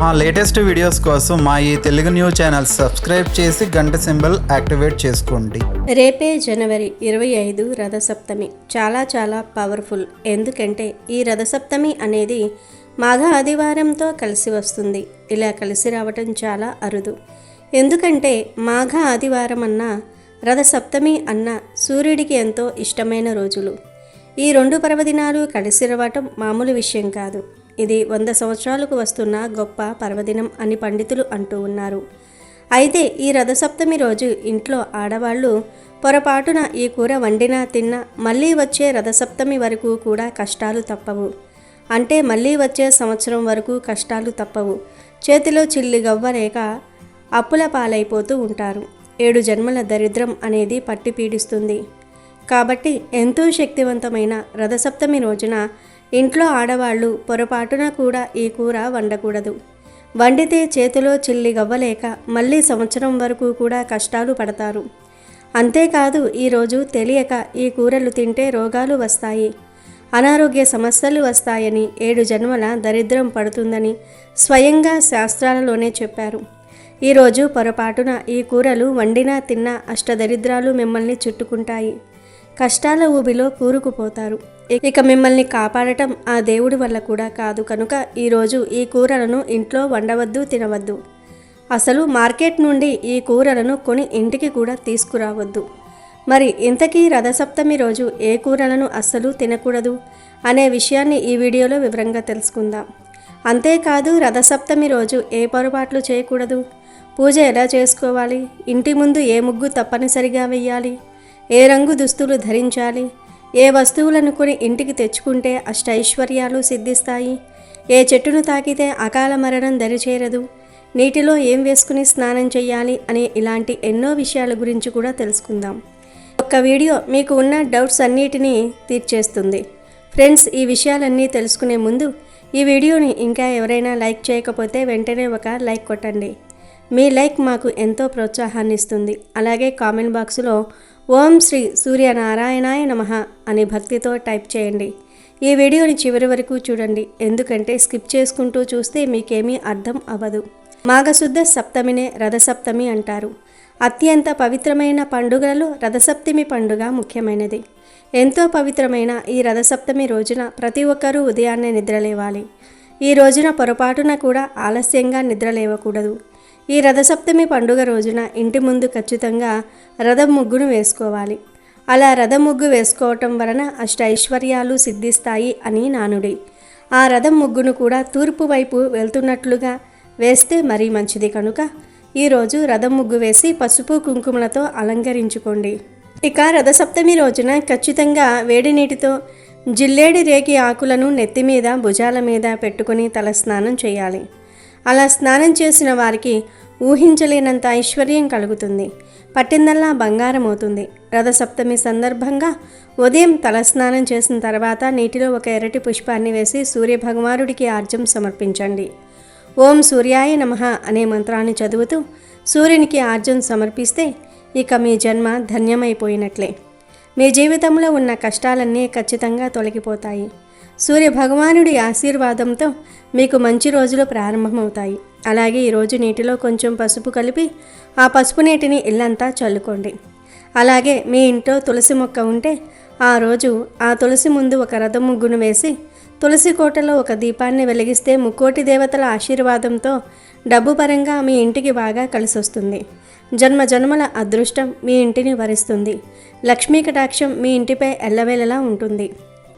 మా latest videos కోసం మా ఈ తెలుగు న్యూస్ ఛానల్ సబ్స్క్రైబ్ చేసి గంట సింబల్ యాక్టివేట్ చేసుకోండి. రేపే జనవరి 25 రథసప్తమి. చాలా పవర్ఫుల్. ఎందుకంటే ఈ రథసప్తమి అనేది మాఘ ఆదివారంతో కలిసి వస్తుంది. ఇలా కలిసి రావటం చాలా అరుదు. ఎందుకంటే మాఘ ఆదివారం అన్న రథసప్తమి అన్న సూర్యుడికి ఎంతో ఇష్టమైన రోజులు. ఈ రెండు పర్వదినాలు కలిసి రావటం మామూలు విషయం కాదు. ఇది 100 సంవత్సరాలకు వస్తున్న గొప్ప పర్వదినం అని పండితులు అంటూ ఉన్నారు. అయితే ఈ రథసప్తమి రోజు ఇంట్లో ఆడవాళ్ళు పొరపాటున ఈ కూర వండినా తిన్నా మళ్ళీ వచ్చే రథసప్తమి వరకు కూడా కష్టాలు తప్పవు. అంటే మళ్ళీ వచ్చే సంవత్సరం వరకు కష్టాలు తప్పవు. చేతిలో చిల్లి గవ్వలేక అప్పుల పాలైపోతూ ఉంటారు. 7 జన్మల దరిద్రం అనేది పట్టి పీడిస్తుంది. కాబట్టి ఎంతో శక్తివంతమైన రథసప్తమి రోజున ఇంట్లో ఆడవాళ్ళు పొరపాటున కూడా ఈ కూర వండకూడదు. వండితే చేతిలో చిల్లి గవ్వలేక మళ్ళీ సంవత్సరం వరకు కూడా కష్టాలు పడతారు. అంతేకాదు ఈరోజు తెలియక ఈ కూరలు తింటే రోగాలు వస్తాయి, అనారోగ్య సమస్యలు వస్తాయని, 7 జన్మల దరిద్రం పడుతుందని స్వయంగా శాస్త్రాలలోనే చెప్పారు. ఈరోజు పొరపాటున ఈ కూరలు వండినా తిన్నా అష్టదరిద్రాలు మిమ్మల్ని చుట్టుకుంటాయి. కష్టాల ఊబిలో కూరుకుపోతారు. ఇక మిమ్మల్ని కాపాడటం ఆ దేవుడి వల్ల కూడా కాదు. కనుక ఈరోజు ఈ కూరలను ఇంట్లో వండవద్దు, తినవద్దు. అసలు మార్కెట్ నుండి ఈ కూరలను కొని ఇంటికి కూడా తీసుకురావద్దు. మరి ఇంతకీ రథసప్తమి రోజు ఏ కూరలను అస్సలు తినకూడదు అనే విషయాన్ని ఈ వీడియోలో వివరంగా తెలుసుకుందాం. అంతేకాదు రథసప్తమి రోజు ఏ పొరపాట్లు చేయకూడదు, పూజ ఎలా చేసుకోవాలి, ఇంటి ముందు ఏ ముగ్గు తప్పనిసరిగా వెయ్యాలి, ఏ రంగు దుస్తులు ధరించాలి, ఏ వస్తువులను కొని ఇంటికి తెచ్చుకుంటే అష్టైశ్వర్యాలు సిద్ధిస్తాయి, ఏ చెట్టును తాకితే అకాల మరణం దరిచేరదు, నీటిలో ఏం వేసుకుని స్నానం చేయాలి అనే ఇలాంటి ఎన్నో విషయాల గురించి కూడా తెలుసుకుందాం. ఒక్క వీడియో మీకు ఉన్న డౌట్స్ అన్నిటినీ తీర్చేస్తుంది. ఫ్రెండ్స్, ఈ విషయాలన్నీ తెలుసుకునే ముందు ఈ వీడియోని ఇంకా ఎవరైనా లైక్ చేయకపోతే వెంటనే ఒక లైక్ కొట్టండి. మీ లైక్ మాకు ఎంతో ప్రోత్సాహాన్ని ఇస్తుంది. అలాగే కామెంట్ బాక్స్లో ఓం శ్రీ సూర్యనారాయణాయ నమః అని భక్తితో టైప్ చేయండి. ఈ వీడియోని చివరి వరకు చూడండి. ఎందుకంటే స్కిప్ చేసుకుంటూ చూస్తే మీకేమీ అర్థం అవ్వదు. మాఘశుద్ధ సప్తమినే రథసప్తమి అంటారు. అత్యంత పవిత్రమైన పండుగలలో రథసప్తమి పండుగ ముఖ్యమైనది. ఎంతో పవిత్రమైన ఈ రథసప్తమి రోజున ప్రతి ఒక్కరూ ఉదయాన్నే నిద్రలేవాలి. ఈ రోజున పొరపాటున కూడా ఆలస్యంగా నిద్రలేవకూడదు. ఈ రథసప్తమి పండుగ రోజున ఇంటి ముందు ఖచ్చితంగా రథం ముగ్గును వేసుకోవాలి. అలా రథం ముగ్గు వేసుకోవటం వలన అష్టైశ్వర్యాలు సిద్ధిస్తాయి అని నానుడి. ఆ రథం ముగ్గును కూడా తూర్పు వైపు వెళ్తున్నట్లుగా వేస్తే మరీ మంచిది. కనుక ఈరోజు రథం ముగ్గు వేసి పసుపు కుంకుమలతో అలంకరించుకోండి. ఇక రథసప్తమి రోజున ఖచ్చితంగా వేడి నీటితో జిల్లేడి రేగి ఆకులను నెత్తి మీద భుజాల మీద పెట్టుకుని తల స్నానం చేయాలి. అలా స్నానం చేసిన వారికి ఊహించలేనంత ఐశ్వర్యం కలుగుతుంది. పట్టిందల్లా బంగారం అవుతుంది. రథసప్తమి సందర్భంగా ఉదయం తల స్నానం చేసిన తర్వాత నీటిలో ఒక ఎర్రటి పుష్పాన్ని వేసి సూర్యభగవానుడికి ఆర్జ్యం సమర్పించండి. ఓం సూర్యాయ నమః అనే మంత్రాన్ని చదువుతూ సూర్యునికి ఆర్జ్యం సమర్పిస్తే ఇక మీ జన్మ ధన్యమైపోయినట్లే. మీ జీవితంలో ఉన్న కష్టాలన్నీ ఖచ్చితంగా తొలగిపోతాయి. సూర్య భగవానుడి ఆశీర్వాదంతో మీకు మంచి రోజులు ప్రారంభమవుతాయి. అలాగే ఈరోజు నీటిలో కొంచెం పసుపు కలిపి ఆ పసుపు నీటిని ఇల్లంతా చల్లుకోండి. అలాగే మీ ఇంట్లో తులసి మొక్క ఉంటే ఆ రోజు ఆ తులసి ముందు ఒక రథం ముగ్గును వేసి తులసి కోటలో ఒక దీపాన్ని వెలిగిస్తే ముక్కోటి దేవతల ఆశీర్వాదంతో డబ్బు పరంగా మీ ఇంటికి బాగా కలిసొస్తుంది. జన్మ జన్మల అదృష్టం మీ ఇంటిని వరిస్తుంది. లక్ష్మీ కటాక్షం మీ ఇంటిపై ఎల్లవేళలా ఉంటుంది.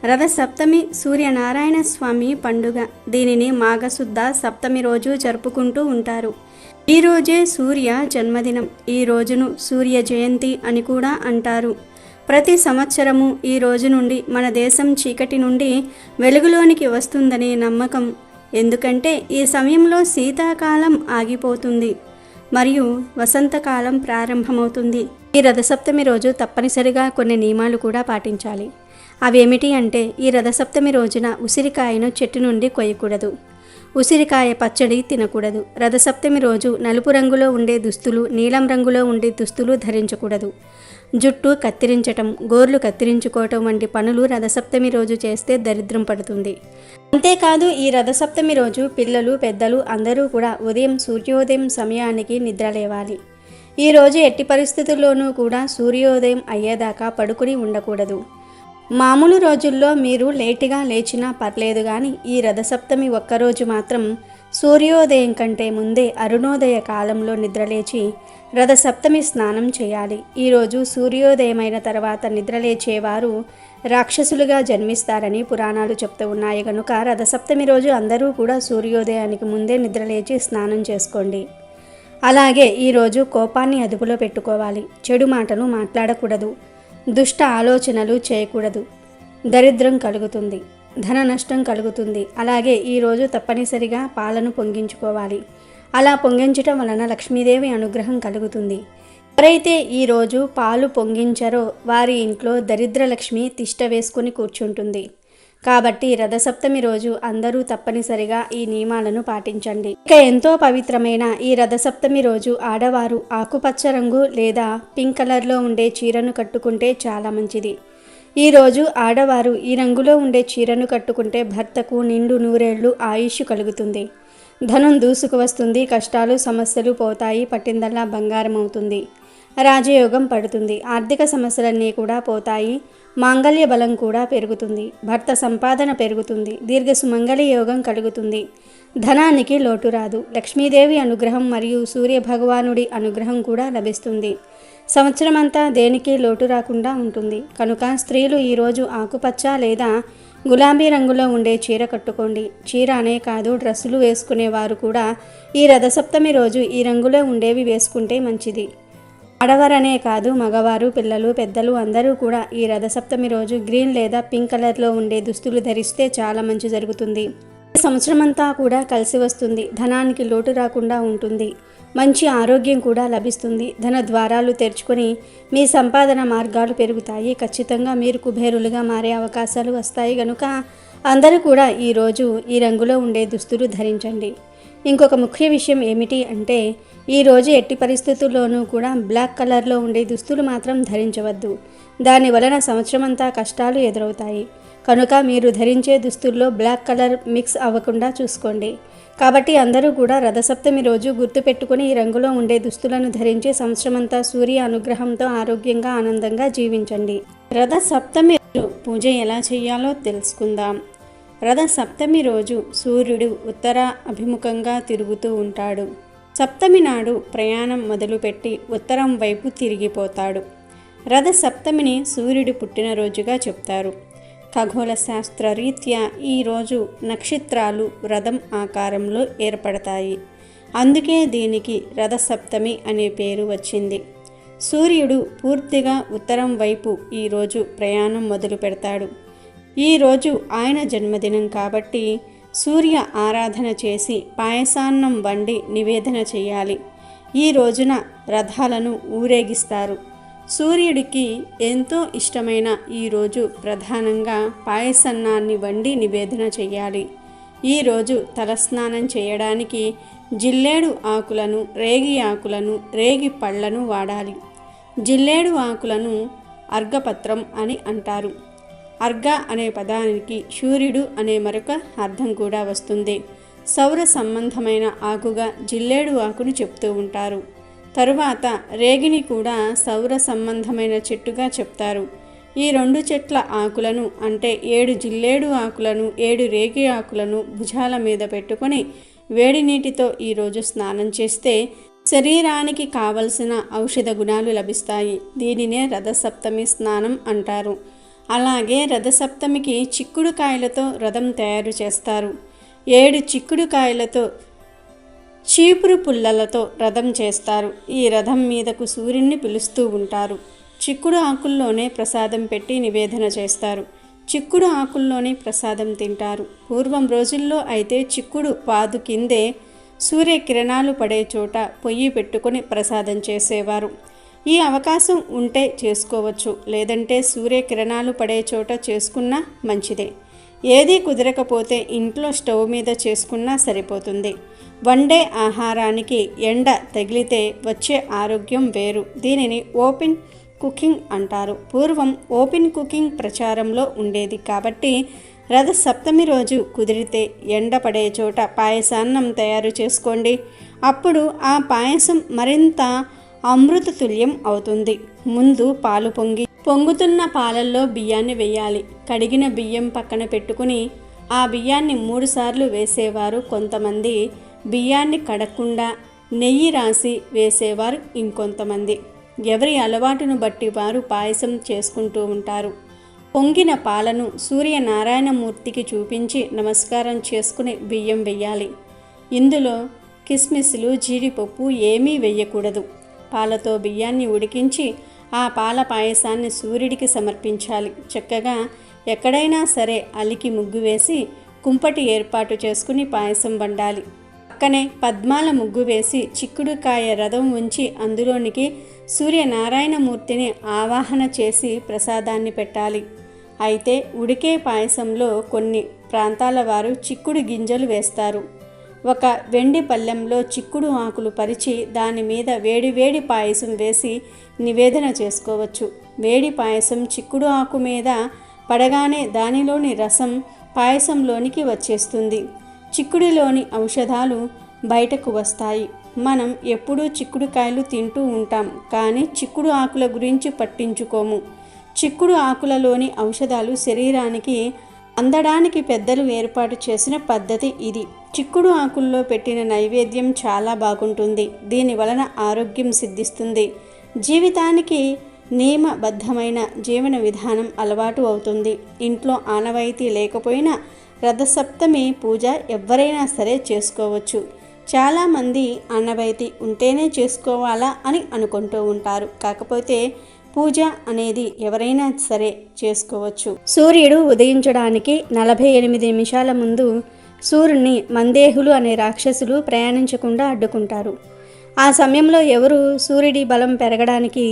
రథసప్తమి సూర్యనారాయణ స్వామి పండుగ. దీనిని మాఘశుద్ధ సప్తమి రోజు జరుపుకుంటూ ఉంటారు. ఈరోజే సూర్య జన్మదినం. ఈ రోజును సూర్య జయంతి అని కూడా అంటారు. ప్రతి సంవత్సరము ఈ రోజు నుండి మన దేశం చీకటి నుండి వెలుగులోనికి వస్తుందనే నమ్మకం. ఎందుకంటే ఈ సమయంలో శీతాకాలం ఆగిపోతుంది మరియు వసంతకాలం ప్రారంభమవుతుంది. ఈ రథసప్తమి రోజు తప్పనిసరిగా కొన్ని నియమాలు కూడా పాటించాలి. అవేమిటి అంటే ఈ రథసప్తమి రోజున ఉసిరికాయను చెట్టు నుండి కొయ్యకూడదు. ఉసిరికాయ పచ్చడి తినకూడదు. రథసప్తమి రోజు నలుపు రంగులో ఉండే దుస్తులు, నీలం రంగులో ఉండే దుస్తులు ధరించకూడదు. జుట్టు కత్తిరించటం, గోర్లు కత్తిరించుకోవటం వంటి పనులు రథసప్తమి రోజు చేస్తే దరిద్రం పడుతుంది. అంతేకాదు ఈ రథసప్తమి రోజు పిల్లలు, పెద్దలు అందరూ కూడా ఉదయం సూర్యోదయం సమయానికి నిద్రలేవాలి. ఈ రోజు ఎట్టి పరిస్థితుల్లోనూ కూడా సూర్యోదయం అయ్యేదాకా పడుకుని ఉండకూడదు. మామూలు రోజుల్లో మీరు లేటుగా లేచినా పర్లేదు, కానీ ఈ రథసప్తమి ఒక్కరోజు మాత్రం సూర్యోదయం కంటే ముందే అరుణోదయ కాలంలో నిద్రలేచి రథసప్తమి స్నానం చేయాలి. ఈరోజు సూర్యోదయమైన తర్వాత నిద్రలేచేవారు రాక్షసులుగా జన్మిస్తారని పురాణాలు చెప్తూ ఉన్నాయి. కనుక రథసప్తమి రోజు అందరూ కూడా సూర్యోదయానికి ముందే నిద్రలేచి స్నానం చేసుకోండి. అలాగే ఈరోజు కోపాన్ని అదుపులో పెట్టుకోవాలి. చెడు మాటలు మాట్లాడకూడదు, దుష్ట ఆలోచనలు చేయకూడదు. దరిద్రం కలుగుతుంది, ధన నష్టం కలుగుతుంది. అలాగే ఈరోజు తప్పనిసరిగా పాలను పొంగించుకోవాలి. అలా పొంగించటం వలన లక్ష్మీదేవి అనుగ్రహం కలుగుతుంది. ఎవరైతే ఈరోజు పాలు పొంగించారో వారి ఇంట్లో దరిద్ర లక్ష్మి తిష్ట వేసుకుని కూర్చుంటుంది. కాబట్టి రథసప్తమి రోజు అందరూ తప్పనిసరిగా ఈ నియమాలను పాటించండి. ఇక ఎంతో పవిత్రమైన ఈ రథసప్తమి రోజు ఆడవారు ఆకుపచ్చ రంగు లేదా పింక్ కలర్లో ఉండే చీరను కట్టుకుంటే చాలా మంచిది. ఈరోజు ఆడవారు ఈ రంగులో ఉండే చీరను కట్టుకుంటే భర్తకు నిండు నూరేళ్లు ఆయుష్ కలుగుతుంది. ధనం దూసుకు వస్తుంది, కష్టాలు సమస్యలు పోతాయి, పట్టిందల్లా బంగారం అవుతుంది, రాజయోగం పడుతుంది, ఆర్థిక సమస్యలన్నీ కూడా పోతాయి, మాంగళ్య బలం కూడా పెరుగుతుంది, భర్త సంపాదన పెరుగుతుంది, దీర్ఘ సుమంగళి యోగం కలుగుతుంది, ధనానికి లోటు రాదు, లక్ష్మీదేవి అనుగ్రహం మరియు సూర్య భగవానుడి అనుగ్రహం కూడా లభిస్తుంది. సంవత్సరం అంతా దేనికి లోటు రాకుండా ఉంటుంది. కనుక స్త్రీలు ఈరోజు ఆకుపచ్చ లేదా గులాబీ రంగులో ఉండే చీర కట్టుకోండి. చీర అనే కాదు, డ్రెస్సులు వేసుకునేవారు కూడా ఈ రథసప్తమి రోజు ఈ రంగులో ఉండేవి వేసుకుంటే మంచిది. ఆడవారనే కాదు, మగవారు, పిల్లలు, పెద్దలు అందరూ కూడా ఈ రథసప్తమి రోజు గ్రీన్ లేదా పింక్ కలర్లో ఉండే దుస్తులు ధరిస్తే చాలా మంచి జరుగుతుంది. సంవత్సరం అంతా కూడా కలిసి వస్తుంది, ధనానికి లోటు రాకుండా ఉంటుంది, మంచి ఆరోగ్యం కూడా లభిస్తుంది, ధన ద్వారాలు తెరుచుకొని మీ సంపాదన మార్గాలు పెరుగుతాయి. ఖచ్చితంగా మీరు కుబేరులుగా మారే అవకాశాలు వస్తాయి. కనుక అందరూ కూడా ఈరోజు ఈ రంగులో ఉండే దుస్తులు ధరించండి. ఇంకొక ముఖ్య విషయం ఏమిటి అంటే ఈరోజు ఎట్టి పరిస్థితుల్లోనూ కూడా బ్లాక్ కలర్లో ఉండే దుస్తులు మాత్రం ధరించవద్దు. దాని వలన సంవత్సరం అంతా కష్టాలు ఎదురవుతాయి. కనుక మీరు ధరించే దుస్తుల్లో బ్లాక్ కలర్ మిక్స్ అవ్వకుండా చూసుకోండి. కాబట్టి అందరూ కూడా రథసప్తమి రోజు గుర్తుపెట్టుకుని ఈ రంగులో ఉండే దుస్తులను ధరించి సంవత్సరమంతా సూర్య అనుగ్రహంతో ఆరోగ్యంగా ఆనందంగా జీవించండి. రథసప్తమి పూజ ఎలా చేయాలో తెలుసుకుందాం. రథసప్తమి రోజు సూర్యుడు ఉత్తర అభిముఖంగా తిరుగుతూ ఉంటాడు. సప్తమి నాడు ప్రయాణం మొదలుపెట్టి ఉత్తరం వైపు తిరిగిపోతాడు. రథసప్తమిని సూర్యుడు పుట్టినరోజుగా చెప్తారు. ఖగోళ శాస్త్ర రీత్యా ఈరోజు నక్షత్రాలు రథం ఆకారంలో ఏర్పడతాయి. అందుకే దీనికి రథసప్తమి అనే పేరు వచ్చింది. సూర్యుడు పూర్తిగా ఉత్తరం వైపు ఈరోజు ప్రయాణం మొదలు పెడతాడు. ఈరోజు ఆయన జన్మదినం కాబట్టి సూర్య ఆరాధన చేసి పాయసాన్నం వండి నివేదన చేయాలి. ఈ రోజున రథాలను ఊరేగిస్తారు. సూర్యుడికి ఎంతో ఇష్టమైన ఈరోజు ప్రధానంగా పాయసన్నాన్ని వండి నివేదన చేయాలి. ఈరోజు తలస్నానం చేయడానికి జిల్లేడు ఆకులను, రేగి ఆకులను, రేగి పళ్లను వాడాలి. జిల్లేడు ఆకులను అర్ఘపత్రం అని అంటారు. అర్ఘ అనే పదానికి సూర్యుడు అనే మరొక అర్థం కూడా వస్తుంది. సౌర సంబంధమైన ఆకుగా జిల్లేడు ఆకును చెప్తూ ఉంటారు. తరువాత రేగిని కూడా సౌర సంబంధమైన చెట్టుగా చెప్తారు. ఈ రెండు చెట్ల ఆకులను అంటే 7 జిల్లేడు ఆకులను 7 రేగి ఆకులను భుజాల మీద పెట్టుకొని వేడి నీటితో ఈరోజు స్నానం చేస్తే శరీరానికి కావలసిన ఔషధ గుణాలు లభిస్తాయి. దీనినే రథసప్తమి స్నానం అంటారు. అలాగే రథసప్తమికి చిక్కుడుకాయలతో రథం తయారు చేస్తారు. 7 చిక్కుడుకాయలతో చీపురు పుల్లలతో రథం చేస్తారు. ఈ రథం మీదకు సూర్యుడిని పిలుస్తూ ఉంటారు. చిక్కుడు ఆకుల్లోనే ప్రసాదం పెట్టి నివేదన చేస్తారు. చిక్కుడు ఆకుల్లోనే ప్రసాదం తింటారు. పూర్వం రోజుల్లో అయితే చిక్కుడు పాదు కిందే సూర్యకిరణాలు పడే చోట పొయ్యి పెట్టుకొని ప్రసాదం చేసేవారు. ఈ అవకాశం ఉంటే చేసుకోవచ్చు, లేదంటే సూర్యకిరణాలు పడే చోట చేసుకున్నా మంచిదే. ఏదీ కుదరకపోతే ఇంట్లో స్టవ్ మీద చేసుకున్నా సరిపోతుంది. వండే ఆహారానికి ఎండ తగిలితే వచ్చే ఆరోగ్యం వేరు. దీనిని ఓపెన్ కుకింగ్ అంటారు. పూర్వం ఓపెన్ కుకింగ్ ప్రచారంలో ఉండేది కాబట్టి రథ సప్తమి రోజు కుదిరితే ఎండపడే చోట పాయసాన్నం తయారు చేసుకోండి. అప్పుడు ఆ పాయసం మరింత అమృత తుల్యం అవుతుంది. ముందు పాలు పొంగుతున్న పాలల్లో బియ్యాన్ని వేయాలి. కడిగిన బియ్యం పక్కన పెట్టుకుని ఆ బియ్యాన్ని 3 సార్లు వేసేవారు కొంతమంది, బియ్యాన్ని కడగకుండా నెయ్యి రాసి వేసేవారు ఇంకొంతమంది. ఎవరి అలవాటును బట్టి వారు పాయసం చేసుకుంటూ ఉంటారు. పొంగిన పాలను సూర్యనారాయణమూర్తికి చూపించి నమస్కారం చేసుకుని బియ్యం వెయ్యాలి. ఇందులో కిస్మిస్లు, జీడిపప్పు ఏమీ వెయ్యకూడదు. పాలతో బియ్యాన్ని ఉడికించి ఆ పాల పాయసాన్ని సూర్యుడికి సమర్పించాలి. చక్కగా ఎక్కడైనా సరే అలికి ముగ్గు వేసి కుంపటి ఏర్పాటు చేసుకుని పాయసం వండాలి. పక్కనే పద్మాల ముగ్గు వేసి చిక్కుడుకాయ రథం ఉంచి అందులోనికి సూర్యనారాయణమూర్తిని ఆవాహన చేసి ప్రసాదాన్ని పెట్టాలి. అయితే ఉడికే పాయసంలో కొన్ని ప్రాంతాల వారు చిక్కుడు గింజలు వేస్తారు. ఒక వెండి పళ్ళెంలో చిక్కుడు ఆకులు పరిచి దాని మీద వేడివేడి పాయసం వేసి నివేదన చేసుకోవచ్చు. వేడి పాయసం చిక్కుడు ఆకు మీద పడగానే దానిలోని రసం పాయసంలోనికి వచ్చేస్తుంది. చిక్కుడులోని ఔషధాలు బయటకు వస్తాయి. మనం ఎప్పుడూ చిక్కుడుకాయలు తింటూ ఉంటాం, కానీ చిక్కుడు ఆకుల గురించి పట్టించుకోము. చిక్కుడు ఆకులలోని ఔషధాలు శరీరానికి అందడానికి పెద్దలు ఏర్పాటు చేసిన పద్ధతి ఇది. చిక్కుడు ఆకుల్లో పెట్టిన నైవేద్యం చాలా బాగుంటుంది. దీని వలన ఆరోగ్యం సిద్ధిస్తుంది. జీవితానికి నియమబద్ధమైన జీవన విధానం అలవాటు అవుతుంది. ఇంట్లో ఆనవాయితీ లేకపోయినా రథసప్తమి పూజ ఎవరైనా సరే చేసుకోవచ్చు. చాలామంది ఆనవాయితీ ఉంటేనే చేసుకోవాలా అని అనుకుంటూ ఉంటారు. కాకపోతే పూజ అనేది ఎవరైనా సరే చేసుకోవచ్చు. సూర్యుడు ఉదయించడానికి 48 నిమిషాల ముందు సూర్యుని మందేహులు అనే రాక్షసులు ప్రయాణించకుండా అడ్డుకుంటారు. ఆ సమయంలో ఎవరు సూర్యుడి బలం పెరగడానికి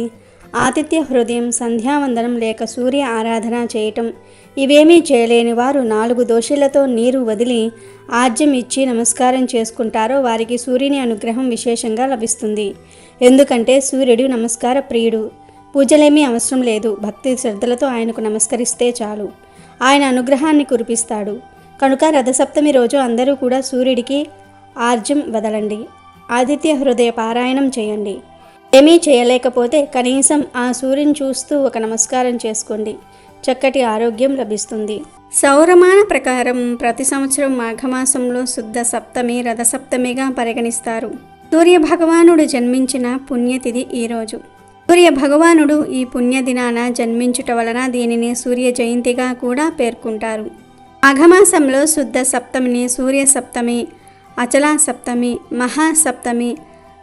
ఆతిథ్య హృదయం, సంధ్యావందనం లేక సూర్య ఆరాధన చేయటం ఇవేమీ చేయలేని వారు 4 దోశలతో నీరు వదిలి ఆజ్యం ఇచ్చి నమస్కారం చేసుకుంటారో వారికి సూర్యుని అనుగ్రహం విశేషంగా లభిస్తుంది. ఎందుకంటే సూర్యుడు నమస్కార ప్రియుడు. పూజలేమీ అవసరం లేదు. భక్తి శ్రద్ధలతో ఆయనకు నమస్కరిస్తే చాలు, ఆయన అనుగ్రహాన్ని కురిపిస్తాడు. కనుక రథసప్తమి రోజు అందరూ కూడా సూర్యుడికి ఆర్జ్యం వదలండి. ఆదిత్య హృదయ పారాయణం చేయండి. ఏమీ చేయలేకపోతే కనీసం ఆ సూర్యుని చూస్తూ ఒక నమస్కారం చేసుకోండి. చక్కటి ఆరోగ్యం లభిస్తుంది. సౌరమాన ప్రకారం ప్రతి సంవత్సరం మాఘమాసంలో శుద్ధ సప్తమి రథసప్తమిగా పరిగణిస్తారు. సూర్య భగవానుడు జన్మించిన పుణ్యతిథి ఈరోజు. సూర్య భగవానుడు ఈ పుణ్యదినాన జన్మించుట వలన దీనిని సూర్య జయంతిగా కూడా పేర్కొంటారు. మాఘమాసంలో శుద్ధ సప్తమిని సూర్య సప్తమి, అచలా సప్తమి, మహాసప్తమి,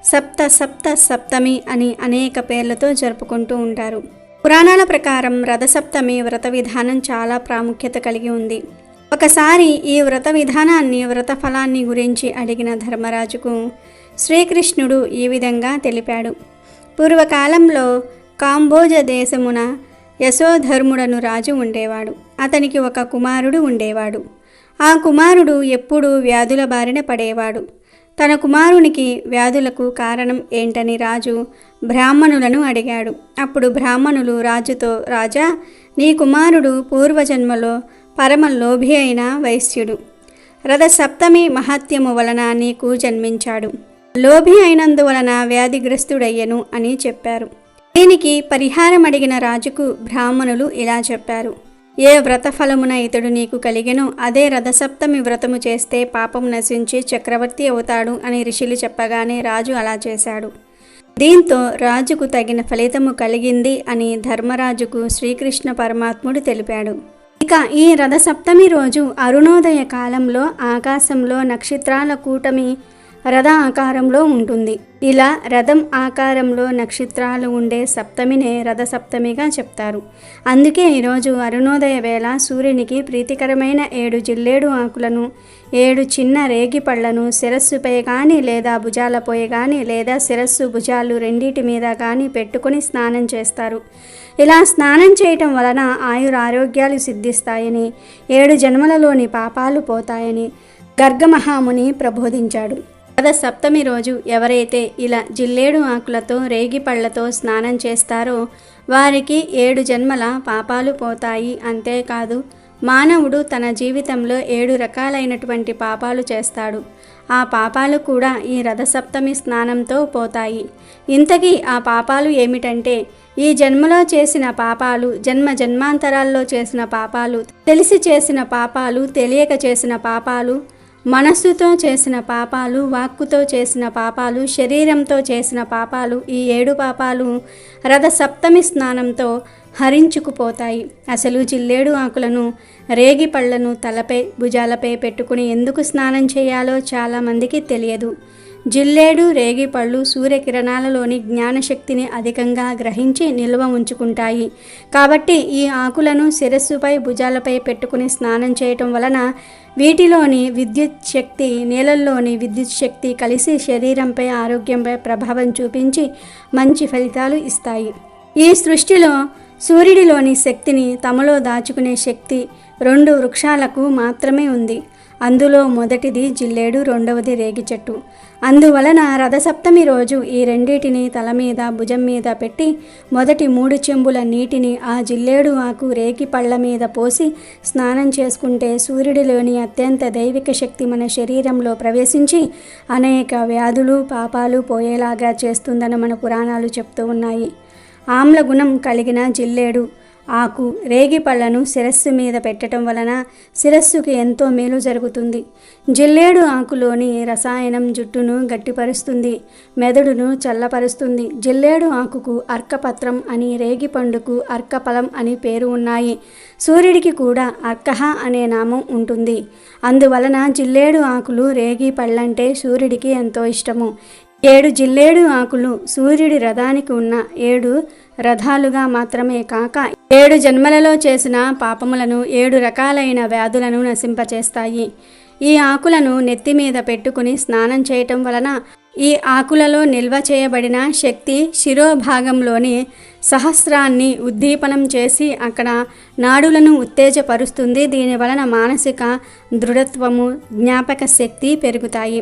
సప్త సప్తమి అని అనేక పేర్లతో జరుపుకుంటూ ఉంటారు. పురాణాల ప్రకారం రథసప్తమి వ్రత విధానం చాలా ప్రాముఖ్యత కలిగి ఉంది. ఒకసారి ఈ వ్రత విధానాన్ని, వ్రత ఫలాన్ని గురించి అడిగిన ధర్మరాజుకు శ్రీకృష్ణుడు ఈ విధంగా తెలిపాడు. పూర్వకాలంలో కాంబోజ దేశమున యశోధర్ముడను రాజు ఉండేవాడు. అతనికి ఒక కుమారుడు ఉండేవాడు. ఆ కుమారుడు ఎప్పుడూ వ్యాధుల బారిన పడేవాడు. తన కుమారునికి వ్యాధులకు కారణం ఏంటని రాజు బ్రాహ్మణులను అడిగాడు. అప్పుడు బ్రాహ్మణులు రాజుతో, రాజా, నీ కుమారుడు పూర్వజన్మలో పరమ లోభి అయిన వైశ్యుడు. రథసప్తమి మహత్యము వలన నీకు జన్మించాడు. లోభి అయినందువలన వ్యాధిగ్రస్తుడయ్యను అని చెప్పారు. దీనికి పరిహారం అడిగిన రాజుకు బ్రాహ్మణులు ఇలా చెప్పారు. ఏ వ్రత ఫలమున ఇతడు నీకు కలిగెనో అదే రథసప్తమి వ్రతము చేస్తే పాపం నశించి చక్రవర్తి అవుతాడు అని ఋషులు చెప్పగానే రాజు అలా చేశాడు. దీంతో రాజుకు తగిన ఫలితము కలిగింది అని ధర్మరాజుకు శ్రీకృష్ణ పరమాత్ముడు తెలిపాడు. ఇక ఈ రథసప్తమి రోజు అరుణోదయ కాలంలో ఆకాశంలో నక్షత్రాల కూటమి రథ ఆకారంలో ఉంటుంది. ఇలా రథం ఆకారంలో నక్షత్రాలు ఉండే సప్తమినే రథసప్తమిగా చెప్తారు. అందుకే ఈరోజు అరుణోదయ వేళ సూర్యునికి ప్రీతికరమైన 7 జిల్లేడు ఆకులను, 7 చిన్న రేగి పళ్లను శిరస్సుపై కానీ లేదా భుజాలపై కానీ లేదా శిరస్సు భుజాలు రెండిటి మీద కానీ పెట్టుకుని స్నానం చేస్తారు. ఇలా స్నానం చేయటం వలన ఆయురారోగ్యాలు సిద్ధిస్తాయని, 7 జన్మలలోని పాపాలు పోతాయని గర్గమహాముని ప్రబోధించాడు. రథసప్తమి రోజు ఎవరైతే ఇలా జిల్లేడు ఆకులతో రేగి పళ్లతో స్నానం చేస్తారో వారికి 7 జన్మల పాపాలు పోతాయి. అంతేకాదు మానవుడు తన జీవితంలో 7 రకాలైనటువంటి పాపాలు చేస్తాడు. ఆ పాపాలు కూడా ఈ రథసప్తమి స్నానంతో పోతాయి. ఇంతకీ ఆ పాపాలు ఏమిటంటే, ఈ జన్మలో చేసిన పాపాలు, జన్మాంతరాల్లో చేసిన పాపాలు, తెలిసి చేసిన పాపాలు, తెలియక చేసిన పాపాలు, మనస్సుతో చేసిన పాపాలు, వాక్కుతో చేసిన పాపాలు, శరీరంతో చేసిన పాపాలు, ఈ 7 పాపాలు రథసప్తమి స్నానంతో హరించుకుపోతాయి. అసలు జిల్లేడు ఆకులను, రేగి పళ్లను తలపై, భుజాలపై పెట్టుకుని ఎందుకు స్నానం చేయాలో చాలామందికి తెలియదు. జిల్లేడు, రేగి పళ్ళు సూర్యకిరణాలలోని జ్ఞానశక్తిని అధికంగా గ్రహించి నిల్వ ఉంచుకుంటాయి. కాబట్టి ఈ ఆకులను శిరస్సుపై, భుజాలపై పెట్టుకుని స్నానం చేయటం వలన వీటిలోని విద్యుత్ శక్తి, నీళ్ళల్లోని విద్యుత్ శక్తి కలిసి శరీరంపై, ఆరోగ్యంపై ప్రభావం చూపించి మంచి ఫలితాలు ఇస్తాయి. ఈ సృష్టిలో సూర్యుడిలోని శక్తిని తమలో దాచుకునే శక్తి 2 వృక్షాలకు మాత్రమే ఉంది. అందులో మొదటిది జిల్లేడు, రెండవది రేగి చెట్టు. అందువలన రథసప్తమి రోజు ఈ రెండింటిని తల మీద, భుజం మీద పెట్టి మొదటి 3 చెంబుల నీటిని ఆ జిల్లేడు ఆకు, రేగి పళ్ళ మీద పోసి స్నానం చేసుకుంటే సూర్యుడిలోని అత్యంత దైవిక శక్తి మన శరీరంలో ప్రవేశించి అనేక వ్యాధులు, పాపాలు పోయేలాగా చేస్తుందని మన పురాణాలు చెప్తూ ఉన్నాయి. ఆమ్ల గుణం కలిగిన జిల్లేడు ఆకు, రేగి పళ్ళను శిరస్సు మీద పెట్టడం వలన శిరస్సుకి ఎంతో మేలు జరుగుతుంది. జిల్లేడు ఆకులోని రసాయనం జుట్టును గట్టిపరుస్తుంది, మెదడును చల్లపరుస్తుంది. జిల్లేడు ఆకుకు అర్కపత్రం అని, రేగి పండుకు అర్కఫలం అని పేరు ఉన్నాయి. సూర్యుడికి కూడా అర్కహ అనే నామం ఉంటుంది. అందువలన జిల్లేడు ఆకులు, రేగి పళ్ళంటే సూర్యుడికి ఎంతో ఇష్టము. 7 జిల్లేడు ఆకులు సూర్యుడి రథానికి ఉన్న 7 రథాలుగా మాత్రమే కాక 7 జన్మలలో చేసిన పాపములను, 7 రకాలైన వ్యాధులను నశింపచేస్తాయి. ఈ ఆకులను నెత్తి మీద పెట్టుకుని స్నానం చేయటం వలన ఈ ఆకులలో నిల్వ చేయబడిన శక్తి శిరోభాగంలోని సహస్రాన్ని ఉద్దీపనం చేసి అక్కడ నాడులను ఉత్తేజపరుస్తుంది. దీని వలన మానసిక దృఢత్వము, జ్ఞాపక శక్తి పెరుగుతాయి.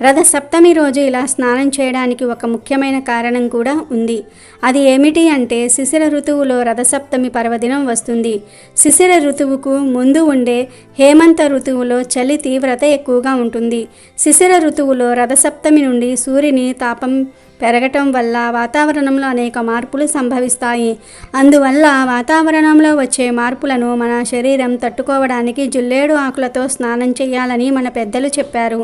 రథసప్తమి రోజు ఇలా స్నానం చేయడానికి ఒక ముఖ్యమైన కారణం కూడా ఉంది. అది ఏమిటి అంటే, శిశిర ఋతువులో రథసప్తమి పర్వదినం వస్తుంది. శిశిర ఋతువుకు ముందు ఉండే హేమంత ఋతువులో చలి తీవ్రత ఎక్కువగా ఉంటుంది. శిశిర ఋతువులో రథసప్తమి నుండి సూర్యుని తాపం పెరగటం వల్ల వాతావరణంలో అనేక మార్పులు సంభవిస్తాయి. అందువల్ల వాతావరణంలో వచ్చే మార్పులను మన శరీరం తట్టుకోవడానికి జిల్లేడు ఆకులతో స్నానం చేయాలని మన పెద్దలు చెప్పారు.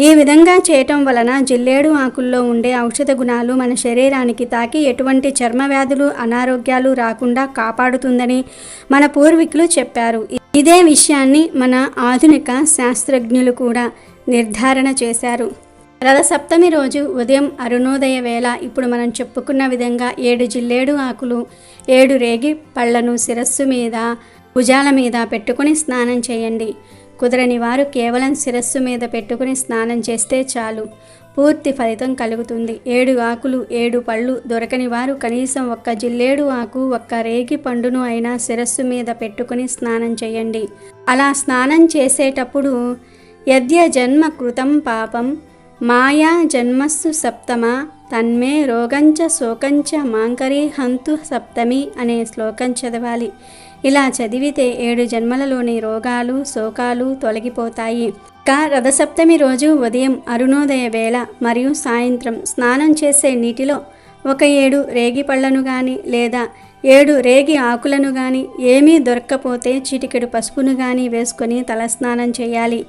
ఈ విధంగా చేయటం వలన జిల్లేడు ఆకుల్లో ఉండే ఔషధ గుణాలు మన శరీరానికి తాకి ఎటువంటి చర్మ వ్యాధులు, అనారోగ్యాలు రాకుండా కాపాడుతుందని మన పూర్వీకులు చెప్పారు. ఇదే విషయాన్ని మన ఆధునిక శాస్త్రజ్ఞులు కూడా నిర్ధారణ చేశారు. రథసప్తమి రోజు ఉదయం అరుణోదయ వేళ ఇప్పుడు మనం చెప్పుకున్న విధంగా 7 జిల్లేడు ఆకులు, 7 రేగి పళ్లను శిరస్సు మీద, భుజాల మీద పెట్టుకుని స్నానం చేయండి. కుదరని వారు కేవలం శిరస్సు మీద పెట్టుకుని స్నానం చేస్తే చాలు, పూర్తి ఫలితం కలుగుతుంది. 7 ఆకులు, 7 పళ్ళు దొరకని వారు కనీసం 1 జిల్లేడు ఆకు, 1 రేగి పండును అయినా శిరస్సు మీద పెట్టుకుని స్నానం చేయండి. అలా స్నానం చేసేటప్పుడు యద్య జన్మ కృతం పాపం మాయా జన్మస్సు సప్తమ తన్మే రోగంచ శోకంచ మాంకరీ హంతు సప్తమి అనే శ్లోకం చదవాలి. ఇలా చదివితే 7 జన్మలలోని రోగాలు, శోకాలు తొలగిపోతాయి. రథసప్తమి రోజు ఉదయం అరుణోదయ వేళ మరియు సాయంత్రం స్నానం చేసే నీటిలో 7 రేగి పళ్ళను కానీ లేదా 7 రేగి ఆకులను కానీ, ఏమీ దొరక్కపోతే చిటికెడు పసుపును కానీ వేసుకొని తలస్నానం చేయాలి.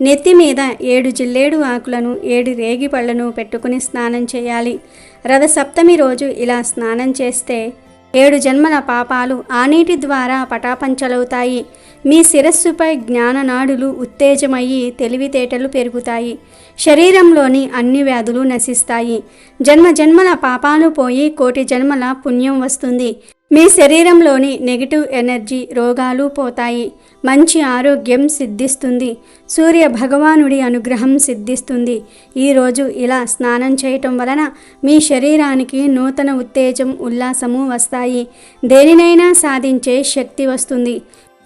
నెత్తి మీద 7 జిల్లేడు ఆకులను, 7 రేగి పళ్ళను పెట్టుకుని స్నానం చేయాలి. రథసప్తమి రోజు ఇలా స్నానం చేస్తే 7 జన్మల పాపాలు ఆ నీటి ద్వారా పటాపంచలవుతాయి. మీ శిరస్సుపై జ్ఞాననాడులు ఉత్తేజమయ్యి తెలివితేటలు పెరుగుతాయి. శరీరంలోని అన్ని వ్యాధులు నశిస్తాయి. జన్మల పాపాలు పోయి 1,000,000 జన్మల పుణ్యం వస్తుంది. మీ శరీరంలోని నెగిటివ్ ఎనర్జీ, రోగాలు పోతాయి. మంచి ఆరోగ్యం సిద్ధిస్తుంది. సూర్య భగవానుడి అనుగ్రహం సిద్ధిస్తుంది. ఈరోజు ఇలా స్నానం చేయటం వలన మీ శరీరానికి నూతన ఉత్తేజం, ఉల్లాసము వస్తాయి. దేనినైనా సాధించే శక్తి వస్తుంది.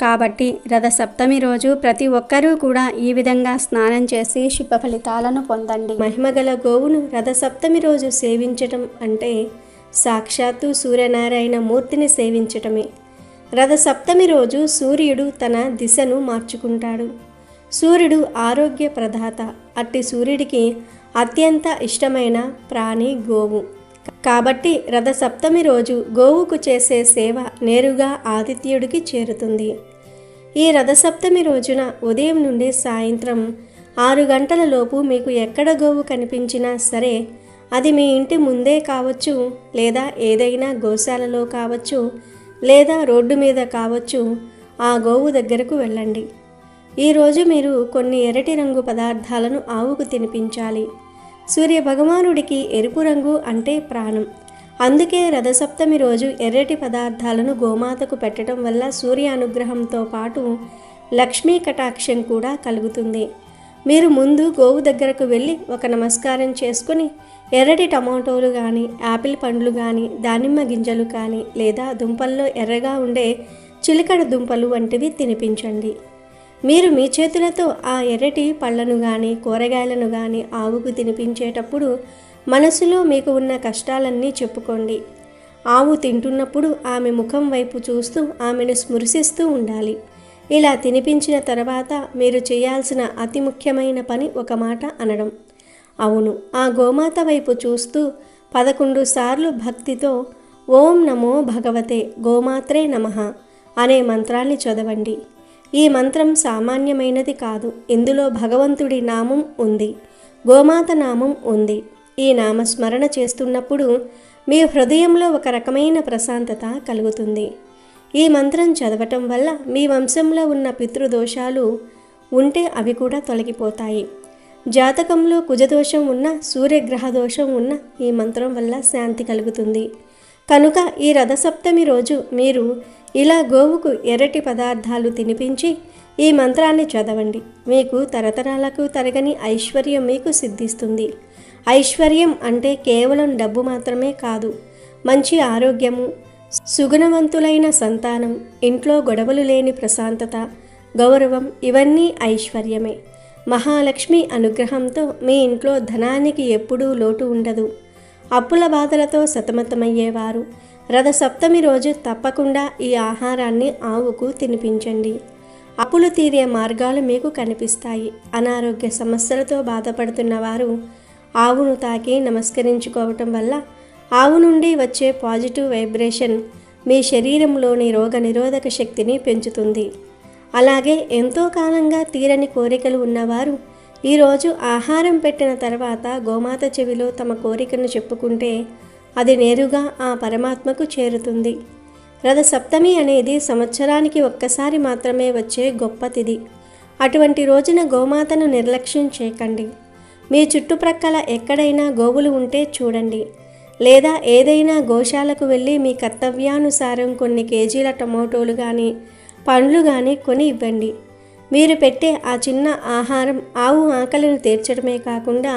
కాబట్టి రథసప్తమి రోజు ప్రతి ఒక్కరూ కూడా ఈ విధంగా స్నానం చేసి శుభ ఫలితాలను పొందండి. మహిమగల గోవును రథసప్తమి రోజు సేవించటం అంటే సాక్షాత్తు సూర్యనారాయణ మూర్తిని సేవించటమే. రథసప్తమి రోజు సూర్యుడు తన దిశను మార్చుకుంటాడు. సూర్యుడు ఆరోగ్య ప్రదాత. అట్టి సూర్యుడికి అత్యంత ఇష్టమైన ప్రాణి గోవు. కాబట్టి రథసప్తమి రోజు గోవుకు చేసే సేవ నేరుగా ఆదిత్యుడికి చేరుతుంది. ఈ రథసప్తమి రోజున ఉదయం నుండి సాయంత్రం 6 గంటల లోపు మీకు ఎక్కడ గోవు కనిపించినా సరే, అది మీ ఇంటి ముందే కావచ్చు, లేదా ఏదైనా గోశాలలో కావచ్చు, లేదా రోడ్డు మీద కావచ్చు, ఆ గోవు దగ్గరకు వెళ్ళండి. ఈరోజు మీరు కొన్ని ఎర్రటి రంగు పదార్థాలను ఆవుకు తినిపించాలి. సూర్య భగవానుడికి ఎరుపు రంగు అంటే ప్రాణం. అందుకే రథసప్తమి రోజు ఎర్రటి పదార్థాలను గోమాతకు పెట్టడం వల్ల సూర్య అనుగ్రహంతో పాటు లక్ష్మీ కటాక్షం కూడా కలుగుతుంది. మీరు ముందు గోవు దగ్గరకు వెళ్ళి ఒక నమస్కారం చేసుకుని ఎర్రటి టమాటోలు కానీ, యాపిల్ పండ్లు కానీ, దానిమ్మ గింజలు కానీ, లేదా దుంపల్లో ఎర్రగా ఉండే చిలకడ దుంపలు వంటివి తినిపించండి. మీరు మీ చేతులతో ఆ ఎర్రటి పళ్ళను కానీ, కూరగాయలను కానీ ఆవుకు తినిపించేటప్పుడు మనసులో మీకు ఉన్న కష్టాలన్నీ చెప్పుకోండి. ఆవు తింటున్నప్పుడు ఆమె ముఖం వైపు చూస్తూ ఆమెను స్మృశిస్తూ ఉండాలి. ఇలా తినిపించిన తర్వాత మీరు చేయాల్సిన అతి ముఖ్యమైన పని ఒక మాట అనడం. అవును, ఆ గోమాత వైపు చూస్తూ 11 సార్లు భక్తితో ఓం నమో భగవతే గోమాత్రే నమః అనే మంత్రాన్ని చదవండి. ఈ మంత్రం సామాన్యమైనది కాదు. ఇందులో భగవంతుడి నామం ఉంది, గోమాత నామం ఉంది. ఈ నామస్మరణ చేస్తున్నప్పుడు మీ హృదయంలో ఒక రకమైన ప్రశాంతత కలుగుతుంది. ఈ మంత్రం చదవటం వల్ల మీ వంశంలో ఉన్న పితృదోషాలు ఉంటే అవి కూడా తొలగిపోతాయి. జాతకంలో కుజదోషం ఉన్న, సూర్యగ్రహ దోషం ఉన్న ఈ మంత్రం వల్ల శాంతి కలుగుతుంది. కనుక ఈ రథసప్తమి రోజు మీరు ఇలా గోవుకు ఎర్రటి పదార్థాలు తినిపించి ఈ మంత్రాన్ని చదవండి. మీకు తరతరాలకు తరగని ఐశ్వర్యం మీకు సిద్ధిస్తుంది. ఐశ్వర్యం అంటే కేవలం డబ్బు మాత్రమే కాదు, మంచి ఆరోగ్యము, సుగుణవంతులైన సంతానం, ఇంట్లో గొడవలు లేని ప్రశాంతత, గౌరవం, ఇవన్నీ ఐశ్వర్యమే. మహాలక్ష్మి అనుగ్రహంతో మీ ఇంట్లో ధనానికి ఎప్పుడూ లోటు ఉండదు. అప్పుల బాధలతో సతమతమయ్యేవారు రథసప్తమి రోజు తప్పకుండా ఈ ఆహారాన్ని ఆవుకు తినిపించండి. అప్పులు తీరే మార్గాలు మీకు కనిపిస్తాయి. అనారోగ్య సమస్యలతో బాధపడుతున్న వారు ఆవును తాకి నమస్కరించుకోవటం వల్ల ఆవు నుండి వచ్చే పాజిటివ్ వైబ్రేషన్ మీ శరీరంలోని రోగనిరోధక శక్తిని పెంచుతుంది. అలాగే ఎంతో కాలంగా తీరని కోరికలు ఉన్నవారు ఈరోజు ఆహారం పెట్టిన తర్వాత గోమాత చెవిలో తమ కోరికను చెప్పుకుంటే అది నేరుగా ఆ పరమాత్మకు చేరుతుంది. రథసప్తమి అనేది సంవత్సరానికి ఒక్కసారి మాత్రమే వచ్చే గొప్ప తిథి. అటువంటి రోజున గోమాతను నిర్లక్ష్యం చేయకండి. మీ చుట్టుప్రక్కల ఎక్కడైనా గోవులు ఉంటే చూడండి, లేదా ఏదైనా గోశాలకు వెళ్ళి మీ కర్తవ్యానుసారం కొన్ని కేజీల టమోటోలు కానీ, పండ్లు కానీ కొని ఇవ్వండి. మీరు పెట్టే ఆ చిన్న ఆహారం ఆవు ఆకలిని తీర్చడమే కాకుండా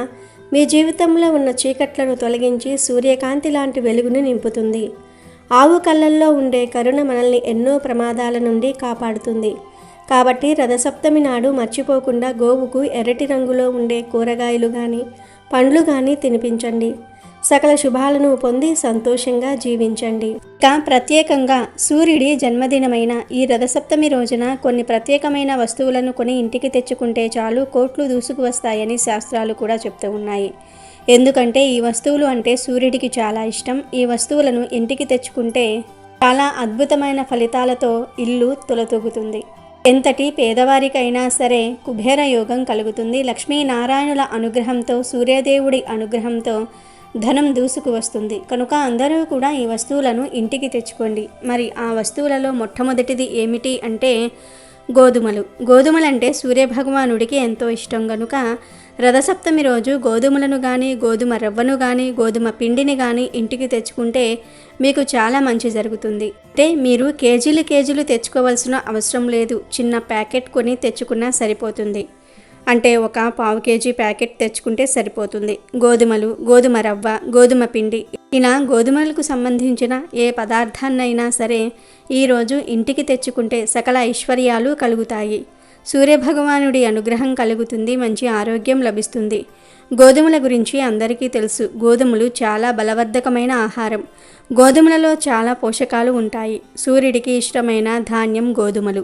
మీ జీవితంలో ఉన్న చీకట్లను తొలగించి సూర్యకాంతి లాంటి వెలుగును నింపుతుంది. ఆవు కళ్ళల్లో ఉండే కరుణ మనల్ని ఎన్నో ప్రమాదాల నుండి కాపాడుతుంది. కాబట్టి రథసప్తమి నాడు మర్చిపోకుండా గోవుకు ఎర్రటి రంగులో ఉండే కూరగాయలు కానీ, పండ్లు కానీ తినిపించండి. సకల శుభాలను పొంది సంతోషంగా జీవించండి. ఇక ప్రత్యేకంగా సూర్యుడి జన్మదినమైన ఈ రథసప్తమి రోజున కొన్ని ప్రత్యేకమైన వస్తువులను కొని ఇంటికి తెచ్చుకుంటే చాలు కోట్లు దూసుకు వస్తాయని శాస్త్రాలు కూడా చెప్తూ ఉన్నాయి. ఎందుకంటే ఈ వస్తువులు అంటే సూర్యుడికి చాలా ఇష్టం. ఈ వస్తువులను ఇంటికి తెచ్చుకుంటే చాలా అద్భుతమైన ఫలితాలతో ఇల్లు తులతూగుతుంది. ఎంతటి పేదవారికైనా సరే కుబేర యోగం కలుగుతుంది. లక్ష్మీనారాయణుల అనుగ్రహంతో, సూర్యదేవుడి అనుగ్రహంతో ధనం దూసుకు వస్తుంది. కనుక అందరూ కూడా ఈ వస్తువులను ఇంటికి తెచ్చుకోండి. మరి ఆ వస్తువులలో మొట్టమొదటిది ఏమిటి అంటే గోధుమలు. గోధుమలంటే సూర్యభగవానుడికి ఎంతో ఇష్టం కనుక రథసప్తమి రోజు గోధుమలను కానీ, గోధుమ రవ్వను కానీ, గోధుమ పిండిని కానీ ఇంటికి తెచ్చుకుంటే మీకు చాలా మంచి జరుగుతుంది. అంటే మీరు కేజీలు తెచ్చుకోవాల్సిన అవసరం లేదు. చిన్న ప్యాకెట్ కొని తెచ్చుకున్నా సరిపోతుంది. అంటే ఒక 1/2 కేజీ ప్యాకెట్ తెచ్చుకుంటే సరిపోతుంది. గోధుమలు, గోధుమ రవ్వ, గోధుమ పిండి, ఇలా గోధుమలకు సంబంధించిన ఏ పదార్థాన్నైనా సరే ఈరోజు ఇంటికి తెచ్చుకుంటే సకల ఐశ్వర్యాలు కలుగుతాయి. సూర్యభగవానుడి అనుగ్రహం కలుగుతుంది. మంచి ఆరోగ్యం లభిస్తుంది. గోధుమల గురించి అందరికీ తెలుసు. గోధుమలు చాలా బలవర్ధకమైన ఆహారం. గోధుమలలో చాలా పోషకాలు ఉంటాయి. సూర్యుడికి ఇష్టమైన ధాన్యం గోధుమలు.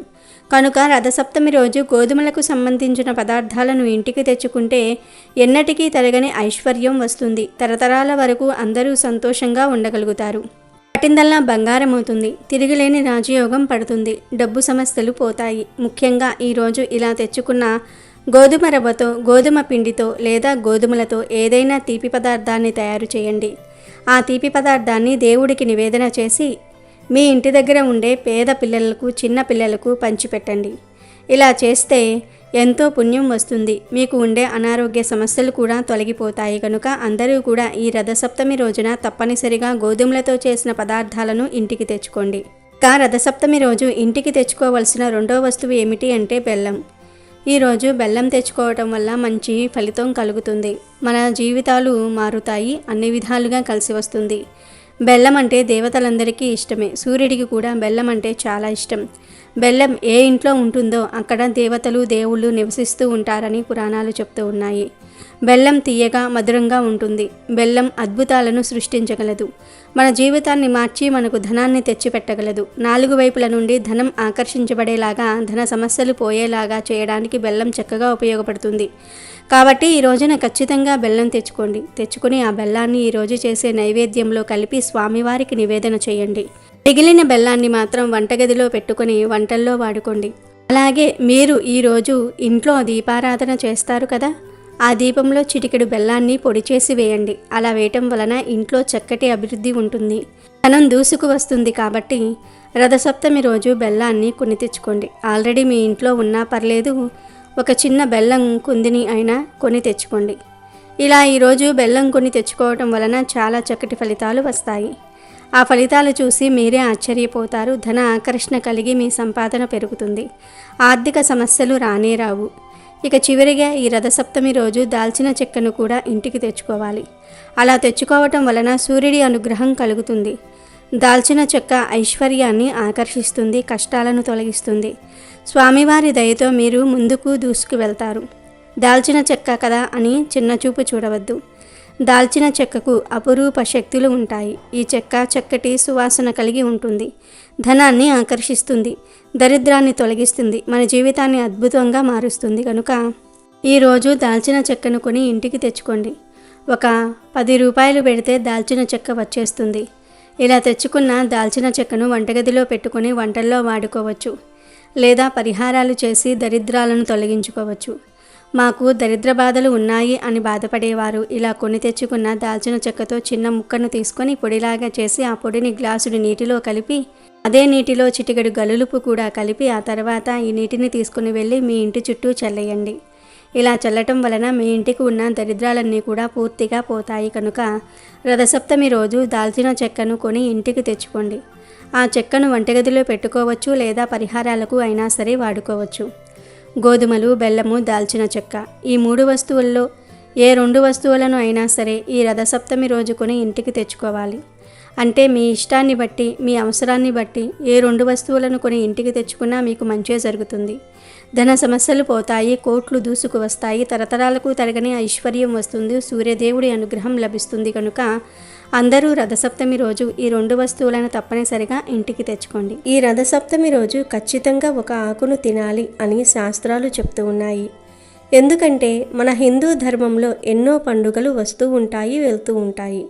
కనుక రథసప్తమి రోజు గోధుమలకు సంబంధించిన పదార్థాలను ఇంటికి తెచ్చుకుంటే ఎన్నటికీ తరగని ఐశ్వర్యం వస్తుంది. తరతరాల వరకు అందరూ సంతోషంగా ఉండగలుగుతారు. పట్టిందల్లా బంగారం అవుతుంది. తిరిగిలేని రాజయోగం పడుతుంది. డబ్బు సమస్యలు పోతాయి. ముఖ్యంగా ఈరోజు ఇలా తెచ్చుకున్న గోధుమ రవ్వతో, గోధుమ పిండితో లేదా గోధుమలతో ఏదైనా తీపి పదార్థాన్ని తయారు చేయండి. ఆ తీపి పదార్థాన్ని దేవుడికి నివేదన చేసి మీ ఇంటి దగ్గర ఉండే పేద పిల్లలకు, చిన్న పిల్లలకు పంచిపెట్టండి. ఇలా చేస్తే ఎంతో పుణ్యం వస్తుంది. మీకు ఉండే అనారోగ్య సమస్యలు కూడా తొలగిపోతాయి. కనుక అందరూ కూడా ఈ రథసప్తమి రోజున తప్పనిసరిగా గోధుమలతో చేసిన పదార్థాలను ఇంటికి తెచ్చుకోండి. ఇంకా రథసప్తమి రోజు ఇంటికి తెచ్చుకోవలసిన రెండో వస్తువు ఏమిటి అంటే బెల్లం. ఈరోజు బెల్లం తెచ్చుకోవటం వల్ల మంచి ఫలితం కలుగుతుంది. మన జీవితాలు మారుతాయి. అన్ని విధాలుగా కలిసి వస్తుంది. బెల్లం అంటే దేవతలందరికీ ఇష్టమే. సూర్యుడికి కూడా బెల్లం అంటే చాలా ఇష్టం. బెల్లం ఏ ఇంట్లో ఉంటుందో అక్కడ దేవతలు, దేవుళ్ళు నివసిస్తూ ఉంటారని పురాణాలు చెప్తూ ఉన్నాయి. బెల్లం తీయగా, మధురంగా ఉంటుంది. బెల్లం అద్భుతాలను సృష్టించగలదు. మన జీవితాన్ని మార్చి మనకు ధనాన్ని తెచ్చిపెట్టగలదు. 4 వైపుల నుండి ధనం ఆకర్షించబడేలాగా, ధన సమస్యలు పోయేలాగా చేయడానికి బెల్లం చక్కగా ఉపయోగపడుతుంది. కాబట్టి ఈ రోజున ఖచ్చితంగా బెల్లం తెచ్చుకొని ఆ బెల్లాన్ని ఈరోజు చేసే నైవేద్యంలో కలిపి స్వామివారికి నివేదన చేయండి. మిగిలిన బెల్లాన్ని మాత్రం వంటగదిలో పెట్టుకొని వంటల్లో వాడుకోండి. అలాగే మీరు ఈరోజు ఇంట్లో దీపారాధన చేస్తారు కదా, ఆ దీపంలో చిటికెడు బెల్లాన్ని పొడి చేసి వేయండి. అలా వేయటం వలన ఇంట్లో చక్కటి అభివృద్ధి ఉంటుంది. ధనం దూసుకు వస్తుంది. కాబట్టి రథసప్తమి రోజు బెల్లాన్ని కొని తెచ్చుకోండి. ఆల్రెడీ మీ ఇంట్లో ఉన్నా పర్లేదు, ఒక చిన్న బెల్లం కుందిని అయినా కొని తెచ్చుకోండి. ఇలా ఈరోజు బెల్లం కొని తెచ్చుకోవటం వలన చాలా చక్కటి ఫలితాలు వస్తాయి. ఆ ఫలితాలు చూసి మీరే ఆశ్చర్యపోతారు. ధన ఆకర్షణ కలిగి మీ సంపాదన పెరుగుతుంది. ఆర్థిక సమస్యలు రానే రావు. ఇక చివరిగా ఈ రథసప్తమి రోజు దాల్చిన చెక్కను కూడా ఇంటికి తెచ్చుకోవాలి. అలా తెచ్చుకోవటం వలన సూర్యుడి అనుగ్రహం కలుగుతుంది. దాల్చిన చెక్క ఐశ్వర్యాన్ని ఆకర్షిస్తుంది, కష్టాలను తొలగిస్తుంది. స్వామివారి దయతో మీరు ముందుకు దూసుకు వెళ్తారు. దాల్చిన చెక్క కదా అని చిన్నచూపు చూడవద్దు. దాల్చిన చెక్కకు అపురూప శక్తులు ఉంటాయి. ఈ చెక్క చక్కటి సువాసన కలిగి ఉంటుంది. ధనాన్ని ఆకర్షిస్తుంది, దరిద్రాన్ని తొలగిస్తుంది, మన జీవితాన్ని అద్భుతంగా మారుస్తుంది. కనుక ఈరోజు దాల్చిన చెక్కను కొని ఇంటికి తెచ్చుకోండి. ఒక 10 రూపాయలు పెడితే దాల్చిన చెక్క వచ్చేస్తుంది. ఇలా తెచ్చుకున్న దాల్చిన చెక్కను వంటగదిలో పెట్టుకొని వంటల్లో వాడుకోవచ్చు. లేదా పరిహారాలు చేసి దరిద్రాలను తొలగించుకోవచ్చు. మాకు దరిద్ర బాధలు ఉన్నాయి అని బాధపడేవారు ఇలా కొని తెచ్చుకున్న దాల్చిన చెక్కతో చిన్న ముక్కను తీసుకొని పొడిలాగా చేసి ఆ పొడిని గ్లాసుడు నీటిలో కలిపి, అదే నీటిలో చిటికెడు గలులుపు కూడా కలిపి, ఆ తర్వాత ఈ నీటిని తీసుకుని వెళ్ళి మీ ఇంటి చుట్టూ చల్లేయండి. ఇలా చల్లటం వలన మీ ఇంటికి ఉన్న దరిద్రాలన్నీ కూడా పూర్తిగా పోతాయి. కనుక రథసప్తమి రోజు దాల్చిన చెక్కను కొని ఇంటికి తెచ్చుకోండి. ఆ చెక్కను వంటగదిలో పెట్టుకోవచ్చు లేదా పరిహారాలకు అయినా సరే వాడుకోవచ్చు. గోధుమలు, బెల్లము, దాల్చిన చెక్క ఈ 3 వస్తువుల్లో ఏ 2 వస్తువులను అయినా సరే ఈ రథసప్తమి రోజు కొని ఇంటికి తెచ్చుకోవాలి. అంటే మీ ఇష్టాన్ని బట్టి, మీ అవసరాన్ని బట్టి ఏ 2 వస్తువులను కొని ఇంటికి తెచ్చుకున్నా మీకు మంచే జరుగుతుంది. ధన సమస్యలు పోతాయి, కోట్లు దూసుకు వస్తాయి, తరతరాలకు తరగని ఐశ్వర్యం వస్తుంది, సూర్యదేవుడి అనుగ్రహం లభిస్తుంది. కనుక అందరూ రథసప్తమి రోజు ఈ 2 వస్తువులను తప్పనిసరిగా ఇంటికి తెచ్చుకోండి. ఈ రథసప్తమి రోజు ఖచ్చితంగా ఒక ఆకును తినాలి అని శాస్త్రాలు చెప్తూ ఉన్నాయి. ఎందుకంటే మన హిందూ ధర్మంలో ఎన్నో పండుగలు వస్తూ ఉంటాయి, వెళ్తూ ఉంటాయి.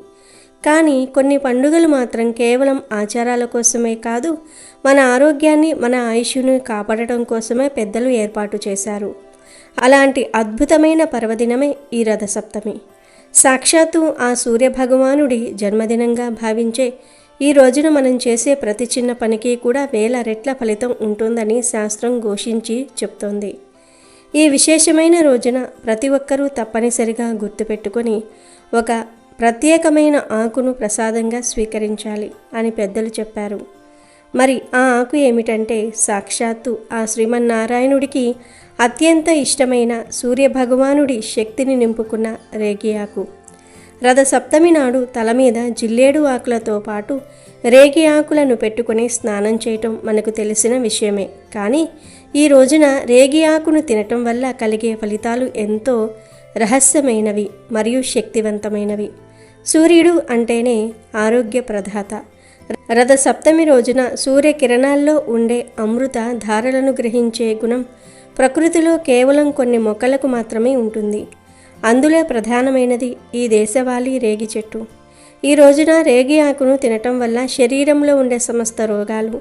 కానీ కొన్ని పండుగలు మాత్రం కేవలం ఆచారాల కోసమే కాదు, మన ఆరోగ్యాన్ని, మన ఆయుష్ను కాపాడటం కోసమే పెద్దలు ఏర్పాటు చేశారు. అలాంటి అద్భుతమైన పర్వదినమే ఈ రథసప్తమి. సాక్షాత్తు ఆ సూర్యభగవానుడి జన్మదినంగా భావించే ఈ రోజున మనం చేసే ప్రతి చిన్న పనికి కూడా 1000 రెట్ల ఫలితం ఉంటుందని శాస్త్రం ఘోషించి చెప్తోంది. ఈ విశేషమైన రోజున ప్రతి ఒక్కరూ తప్పనిసరిగా గుర్తుపెట్టుకొని ఒక ప్రత్యేకమైన ఆకును ప్రసాదంగా స్వీకరించాలి అని పెద్దలు చెప్పారు. మరి ఆ ఆకు ఏమిటంటే సాక్షాత్తు ఆ శ్రీమన్నారాయణుడికి అత్యంత ఇష్టమైన సూర్యభగవానుడి శక్తిని నింపుకున్న రేగి ఆకు. రథసప్తమి నాడు తల మీద జిల్లేడు ఆకులతో పాటు రేగి ఆకులను పెట్టుకుని స్నానం చేయటం మనకు తెలిసిన విషయమే. కానీ ఈ రోజున రేగి ఆకును తినటం వల్ల కలిగే ఫలితాలు ఎంతో రహస్యమైనవి మరియు శక్తివంతమైనవి. సూర్యుడు అంటేనే ఆరోగ్య ప్రదాత. రథ సప్తమి రోజున సూర్యకిరణాల్లో ఉండే అమృత ధారలను గ్రహించే గుణం ప్రకృతిలో కేవలం కొన్ని మొక్కలకు మాత్రమే ఉంటుంది. అందులో ప్రధానమైనది ఈ దేశవాళీ రేగి చెట్టు. ఈ రోజున రేగి ఆకును తినటం వల్ల శరీరంలో ఉండే సమస్త రోగాలు,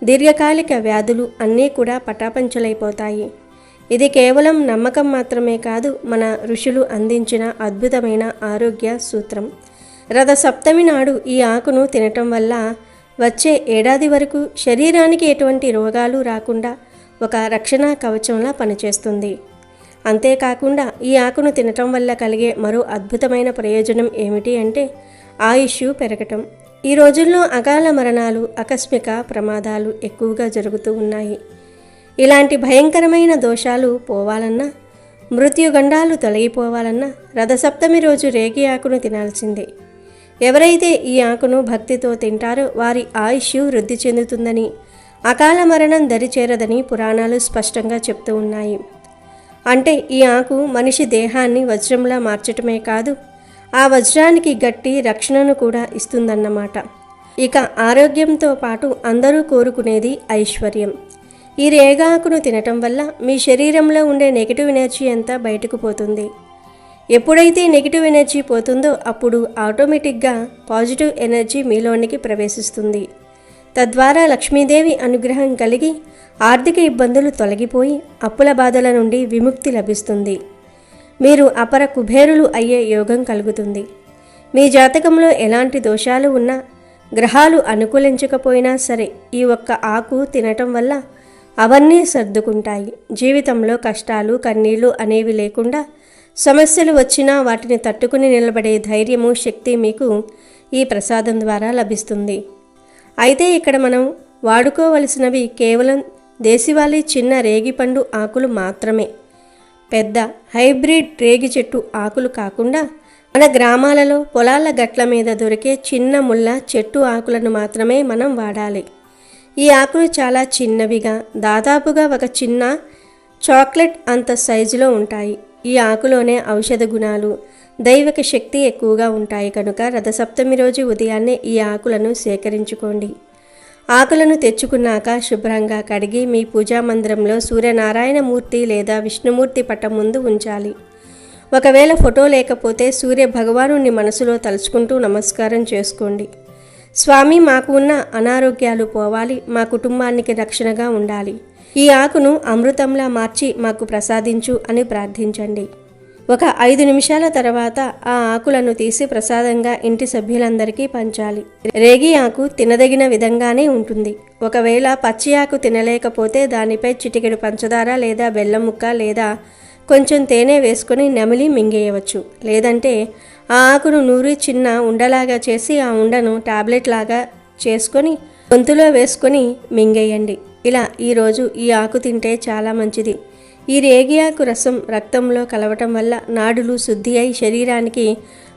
దీర్ఘకాలిక వ్యాధులు అన్నీ కూడా పటాపంచలైపోతాయి. ఇది కేవలం నమ్మకం మాత్రమే కాదు, మన ఋషులు అందించిన అద్భుతమైన ఆరోగ్య సూత్రం. రథ సప్తమి నాడు ఈ ఆకును తినటం వల్ల వచ్చే ఏడాది వరకు శరీరానికి ఎటువంటి రోగాలు రాకుండా ఒక రక్షణ కవచంలా పనిచేస్తుంది. అంతేకాకుండా ఈ ఆకును తినటం వల్ల కలిగే మరో అద్భుతమైన ప్రయోజనం ఏమిటి అంటే ఆయుష్ పెరగటం. ఈ రోజుల్లో అకాల మరణాలు, ఆకస్మిక ప్రమాదాలు ఎక్కువగా జరుగుతూ ఉన్నాయి. ఇలాంటి భయంకరమైన దోషాలు పోవాలన్నా, మృత్యుగండాలు తొలగిపోవాలన్నా రథసప్తమి రోజు రేగి ఆకును తినాల్సిందే. ఎవరైతే ఈ ఆకును భక్తితో తింటారో వారి ఆయుష్ వృద్ధి చెందుతుందని, అకాల మరణం దరిచేరదని పురాణాలు స్పష్టంగా చెప్తూ ఉన్నాయి. అంటే ఈ ఆకు మనిషి దేహాన్ని వజ్రంలా మార్చటమే కాదు, ఆ వజ్రానికి గట్టి రక్షణను కూడా ఇస్తుందన్నమాట. ఇక ఆరోగ్యంతో పాటు అందరూ కోరుకునేది ఐశ్వర్యం. ఈ రేగాకును తినటం వల్ల మీ శరీరంలో ఉండే నెగిటివ్ ఎనర్జీ అంతా బయటకు పోతుంది. ఎప్పుడైతే నెగిటివ్ ఎనర్జీ పోతుందో అప్పుడు ఆటోమేటిక్గా పాజిటివ్ ఎనర్జీ మీలోనికి ప్రవేశిస్తుంది. తద్వారా లక్ష్మీదేవి అనుగ్రహం కలిగి ఆర్థిక ఇబ్బందులు తొలగిపోయి అప్పుల బాధల నుండి విముక్తి లభిస్తుంది. మీరు అపర కుబేరులు అయ్యే యోగం కలుగుతుంది. మీ జాతకంలో ఎలాంటి దోషాలు ఉన్నా, గ్రహాలు అనుకూలించకపోయినా సరే ఈ ఒక్క ఆకు తినటం వల్ల అవన్నీ సర్దుకుంటాయి. జీవితంలో కష్టాలు, కన్నీళ్లు అనేవి లేకుండా సమస్యలు వచ్చినా వాటిని తట్టుకుని నిలబడే ధైర్యము, శక్తి మీకు ఈ ప్రసాదం ద్వారా లభిస్తుంది. అయితే ఇక్కడ మనం వాడుకోవలసినవి కేవలం దేశవాళీ చిన్న రేగిపండు ఆకులు మాత్రమే. పెద్ద హైబ్రిడ్ రేగి చెట్టు ఆకులు కాకుండా మన గ్రామాలలో పొలాల గట్ల మీద దొరికే చిన్న ముళ్ళ చెట్టు ఆకులను మాత్రమే మనం వాడాలి. ఈ ఆకులు చాలా చిన్నవిగా, దాదాపుగా ఒక చిన్న చాక్లెట్ అంత సైజులో ఉంటాయి. ఈ ఆకులోనే ఔషధ గుణాలు, దైవిక శక్తి ఎక్కువగా ఉంటాయి కనుక రథసప్తమి రోజు ఉదయాన్నే ఈ ఆకులను సేకరించుకోండి. ఆకులను తెచ్చుకున్నాక శుభ్రంగా కడిగి మీ పూజా మందిరంలో సూర్యనారాయణ మూర్తి లేదా విష్ణుమూర్తి పటం ముందు ఉంచాలి. ఒకవేళ ఫోటో లేకపోతే సూర్య భగవానుని మనసులో తలుచుకుంటూ నమస్కారం చేసుకోండి. స్వామి, మాకు ఉన్న అనారోగ్యాలు పోవాలి, మా కుటుంబానికి రక్షణగా ఉండాలి. ఈ ఆకును అమృతంలా మార్చి మాకు ప్రసాదించు అని ప్రార్థించండి. ఒక 5 నిమిషాల తర్వాత ఆ ఆకులను తీసి ప్రసాదంగా ఇంటి సభ్యులందరికీ పంచాలి. రేగి ఆకు తినదగిన విధంగానే ఉంటుంది. ఒకవేళ పచ్చి ఆకు తినలేకపోతే దానిపై చిటికెడు పంచదార లేదా బెల్లం ముక్క లేదా కొంచెం తేనె వేసుకొని నమిలి మింగేయవచ్చు. లేదంటే ఆ ఆకును నూరి చిన్న ఉండలాగా చేసి ఆ ఉండను టాబ్లెట్ లాగా చేసుకొని గొంతులో వేసుకొని మింగేయండి. ఇలా ఈరోజు ఈ ఆకు తింటే చాలా మంచిది. ఈ రేగి ఆకు రసం రక్తంలో కలవటం వల్ల నాడులు శుద్ధి అయి శరీరానికి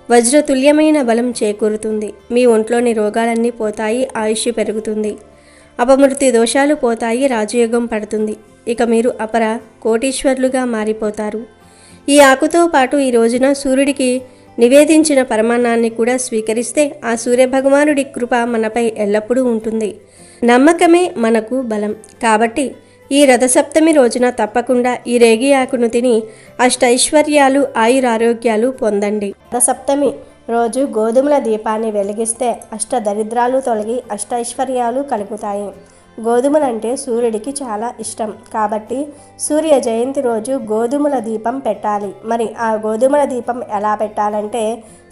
వజ్రతుల్యమైన బలం చేకూరుతుంది. మీ ఒంట్లోని రోగాలన్నీ పోతాయి, ఆయుష్ పెరుగుతుంది, అపమృత్యు దోషాలు పోతాయి, రాజయోగం పడుతుంది. ఇక మీరు అపర కోటీశ్వర్లుగా మారిపోతారు. ఈ ఆకుతో పాటు ఈ రోజున సూర్యుడికి నివేదించిన పరమాన్నాన్ని కూడా స్వీకరిస్తే ఆ సూర్యభగవానుడి కృప మనపై ఎల్లప్పుడూ ఉంటుంది. నమ్మకమే మనకు బలం. కాబట్టి ఈ రథసప్తమి రోజున తప్పకుండా ఈ రేగి ఆకును తిని అష్టైశ్వర్యాలు, ఆయురారోగ్యాలు పొందండి. రథసప్తమి రోజు గోధుమల దీపాన్ని వెలిగిస్తే అష్ట దరిద్రాలు తొలగి అష్టైశ్వర్యాలు కలుగుతాయి. గోధుమలంటే సూర్యుడికి చాలా ఇష్టం. కాబట్టి సూర్య జయంతి రోజు గోధుమల దీపం పెట్టాలి. మరి ఆ గోధుమల దీపం ఎలా పెట్టాలంటే,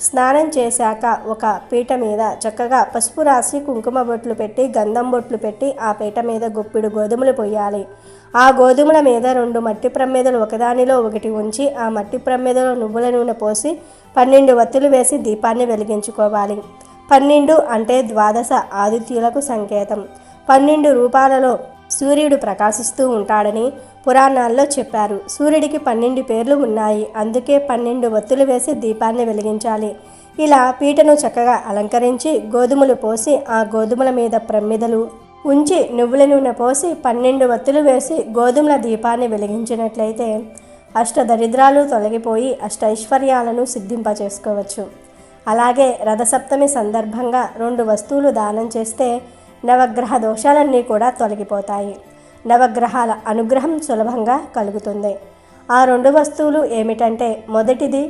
స్నానం చేశాక ఒక పీట మీద చక్కగా పసుపు రాసి కుంకుమ బొట్లు పెట్టి గంధం బొట్లు పెట్టి ఆ పీట మీద గుప్పిడు గోధుమలు పొయ్యాలి. ఆ గోధుమల మీద 2 మట్టి ప్రమిదలు ఒకదానిలో ఒకటి ఉంచి ఆ మట్టి ప్రమిదలో నువ్వుల నూనె పోసి 12 వత్తులు వేసి దీపాన్ని వెలిగించుకోవాలి. 12 అంటే ద్వాదశ ఆదిత్యులకు సంకేతం. 12 రూపాలలో సూర్యుడు ప్రకాశిస్తూ ఉంటాడని పురాణాల్లో చెప్పారు. సూర్యుడికి 12 పేర్లు ఉన్నాయి. అందుకే 12 వత్తులు వేసి దీపాన్ని వెలిగించాలి. ఇలా పీటను చక్కగా అలంకరించి గోధుమలు పోసి ఆ గోధుమల మీద ప్రమిదలు ఉంచి నువ్వుల నూనె పోసి 12 వత్తులు వేసి గోధుమల దీపాన్ని వెలిగించినట్లయితే అష్టదరిద్రాలు తొలగిపోయి అష్టైశ్వర్యాలను సిద్ధింపచేసుకోవచ్చు. అలాగే రథసప్తమి సందర్భంగా 2 వస్తువులు దానం చేస్తే నవగ్రహ దోషాలన్నీ కూడా తొలగిపోతాయి. నవగ్రహాల అనుగ్రహం సులభంగా కలుగుతుంది. ఆ 2 వస్తువులు ఏమిటంటే, మొదటిది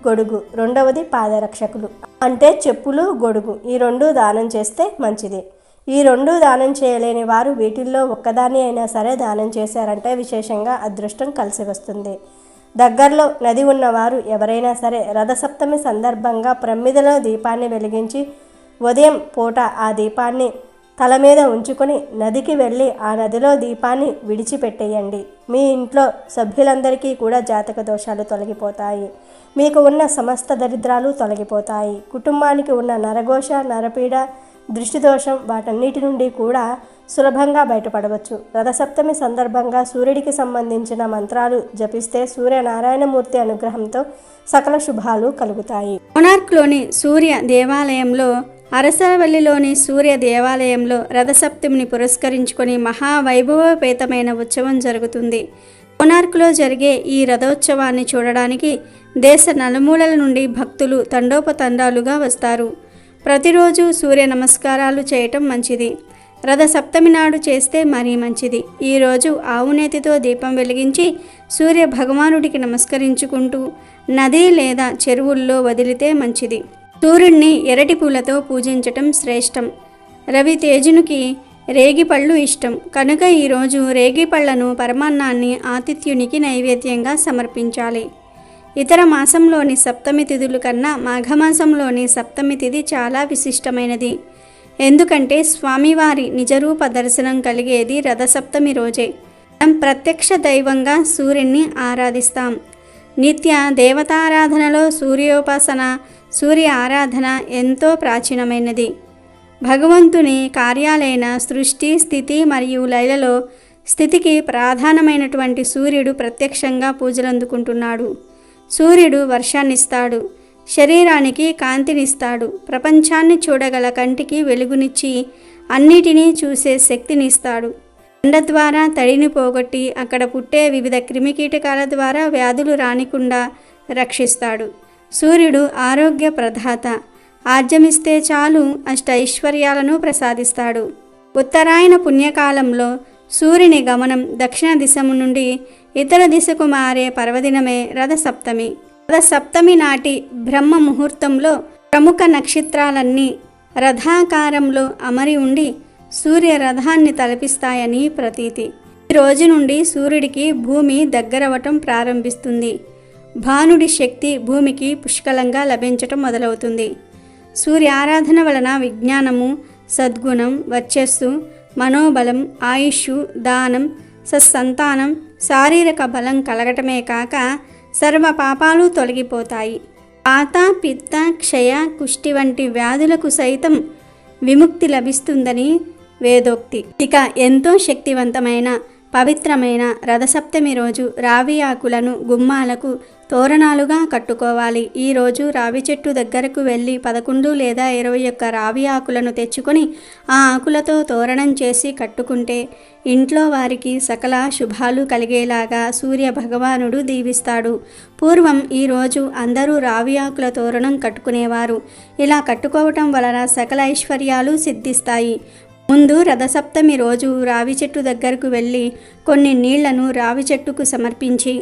గొడుగు, రెండవది పాదరక్షకులు అంటే చెప్పులు, గొడుగు. ఈ 2 దానం చేస్తే మంచిది. ఈ 2 దానం చేయలేని వారు వీటిల్లో ఒక్కదాన్ని అయినా సరే దానం చేశారంటే విశేషంగా అదృష్టం కలిసి వస్తుంది. దగ్గరలో నది ఉన్నవారు ఎవరైనా సరే రథసప్తమి సందర్భంగా ప్రమిదలో దీపాన్ని వెలిగించి ఉదయం పూట ఆ దీపాన్ని తల మీద ఉంచుకొని నదికి వెళ్ళి ఆ నదిలో దీపాన్ని విడిచిపెట్టేయండి. మీ ఇంట్లో సభ్యులందరికీ కూడా జాతక దోషాలు తొలగిపోతాయి. మీకు ఉన్న సమస్త దరిద్రాలు తొలగిపోతాయి. కుటుంబానికి ఉన్న నరఘోష, నరపీడ, దృష్టి దోషం వాటన్నిటి నుండి కూడా సులభంగా బయటపడవచ్చు. రథసప్తమి సందర్భంగా సూర్యుడికి సంబంధించిన మంత్రాలు జపిస్తే సూర్యనారాయణమూర్తి అనుగ్రహంతో సకల శుభాలు కలుగుతాయి. కోనార్క్లోని సూర్య దేవాలయంలో, అరసవల్లిలోని సూర్య దేవాలయంలో రథసప్తమిని పురస్కరించుకొని మహావైభవపేతమైన ఉత్సవం జరుగుతుంది. కోనార్క్లో జరిగే ఈ రథోత్సవాన్ని చూడడానికి దేశ నలుమూలల నుండి భక్తులు తండోపతండాలుగా వస్తారు. ప్రతిరోజు సూర్య నమస్కారాలు చేయటం మంచిది. రథసప్తమి నాడు చేస్తే మరీ మంచిది. ఈరోజు ఆవునేతితో దీపం వెలిగించి సూర్య భగవానుడికి నమస్కరించుకుంటూ నది లేదా చెరువుల్లో వదిలితే మంచిది. సూర్యుడిని ఎర్రటి పూలతో పూజించటం శ్రేష్టం. రవితేజునికి రేగిపళ్ళు ఇష్టం కనుక ఈరోజు రేగిపళ్లను పరమాన్నాన్ని ఆతిథ్యునికి నైవేద్యంగా సమర్పించాలి. ఇతర మాసంలోని సప్తమి తిథుల కన్నా మాఘమాసంలోని సప్తమి తిథి చాలా విశిష్టమైనది. ఎందుకంటే స్వామివారి నిజరూప దర్శనం కలిగేది రథసప్తమి రోజే. మనం ప్రత్యక్ష దైవంగా సూర్యుని ఆరాధిస్తాం. నిత్య దేవతారాధనలో సూర్యోపాసన, సూర్య ఆరాధన ఎంతో ప్రాచీనమైనది. భగవంతుని కార్యాలైన సృష్టి, స్థితి మరియు లయలలో స్థితికి ప్రధానమైనటువంటి సూర్యుడు ప్రత్యక్షంగా పూజలందుకుంటున్నాడు. సూర్యుడు వర్షాన్నిస్తాడు, శరీరానికి కాంతినిస్తాడు, ప్రపంచాన్ని చూడగల కంటికి వెలుగునిచ్చి అన్నిటినీ చూసే శక్తినిస్తాడు. ఎండ ద్వారా తడిని పోగొట్టి అక్కడ పుట్టే వివిధ క్రిమికీటకాల ద్వారా వ్యాధులు రానికుండా రక్షిస్తాడు. సూర్యుడు ఆరోగ్య ప్రదాత. ఆర్జమిస్తే చాలు అష్ట ఐశ్వర్యాలను ప్రసాదిస్తాడు. ఉత్తరాయణ పుణ్యకాలంలో సూర్యుని గమనం దక్షిణ దిశము నుండి ఇతర దిశకు మారే పర్వదినమే రథసప్తమి. రథసప్తమి నాటి బ్రహ్మ ముహూర్తంలో ప్రముఖ నక్షత్రాలన్నీ రథాకారంలో అమరి ఉండి సూర్య రథాన్ని తలపిస్తాయని ప్రతీతి. ఈ రోజు నుండి సూర్యుడికి భూమి దగ్గరవటం ప్రారంభిస్తుంది. భానుడి శక్తి భూమికి పుష్కలంగా లభించటం మొదలవుతుంది. సూర్య ఆరాధన వలన విజ్ఞానము, సద్గుణం, వర్చస్సు, మనోబలం, ఆయుష్, దానం, సత్సంతానం, శారీరక బలం కలగటమే కాక సర్వ పాపాలు తొలగిపోతాయి. వాత, పిత్త, క్షయ, కుష్టి వంటి వ్యాధులకు సైతం విముక్తి లభిస్తుందని వేదోక్తి. ఇక ఎంతో శక్తివంతమైన పవిత్రమైన రథసప్తమి రోజు రావి ఆకులను గుమ్మాలకు తోరణాలుగా కట్టుకోవాలి. ఈరోజు రావి చెట్టు దగ్గరకు వెళ్ళి 11 లేదా 21 రావి ఆకులను తెచ్చుకొని ఆ ఆకులతో తోరణం చేసి కట్టుకుంటే ఇంట్లో వారికి సకల శుభాలు కలిగేలాగా సూర్య భగవానుడు దీవిస్తాడు. పూర్వం ఈరోజు అందరూ రావి ఆకుల తోరణం కట్టుకునేవారు. ఇలా కట్టుకోవటం వలన సకల ఐశ్వర్యాలు సిద్ధిస్తాయి. ముందు రథసప్తమి రోజు రావి చెట్టు దగ్గరకు వెళ్ళి కొన్ని నీళ్లను రావి చెట్టుకు సమర్పించి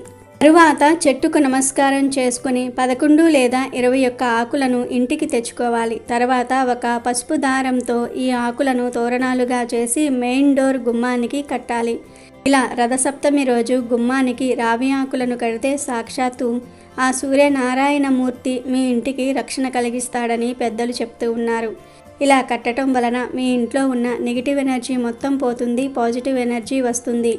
తరువాత చెట్టుకు నమస్కారం చేసుకుని 11 లేదా 21 ఆకులను ఇంటికి తెచ్చుకోవాలి. తర్వాత ఒక పసుపు దారంతో ఈ ఆకులను తోరణాలుగా చేసి మెయిన్ డోర్ గుమ్మానికి కట్టాలి. ఇలా రథసప్తమి రోజు గుమ్మానికి రావి ఆకులను కడితే సాక్షాత్తు ఆ సూర్యనారాయణమూర్తి మీ ఇంటికి రక్షణ కలిగిస్తాడని పెద్దలు చెప్తూ ఉన్నారు. ఇలా కట్టడం వలన మీ ఇంట్లో ఉన్న నెగిటివ్ ఎనర్జీ మొత్తం పోతుంది, పాజిటివ్ ఎనర్జీ వస్తుంది.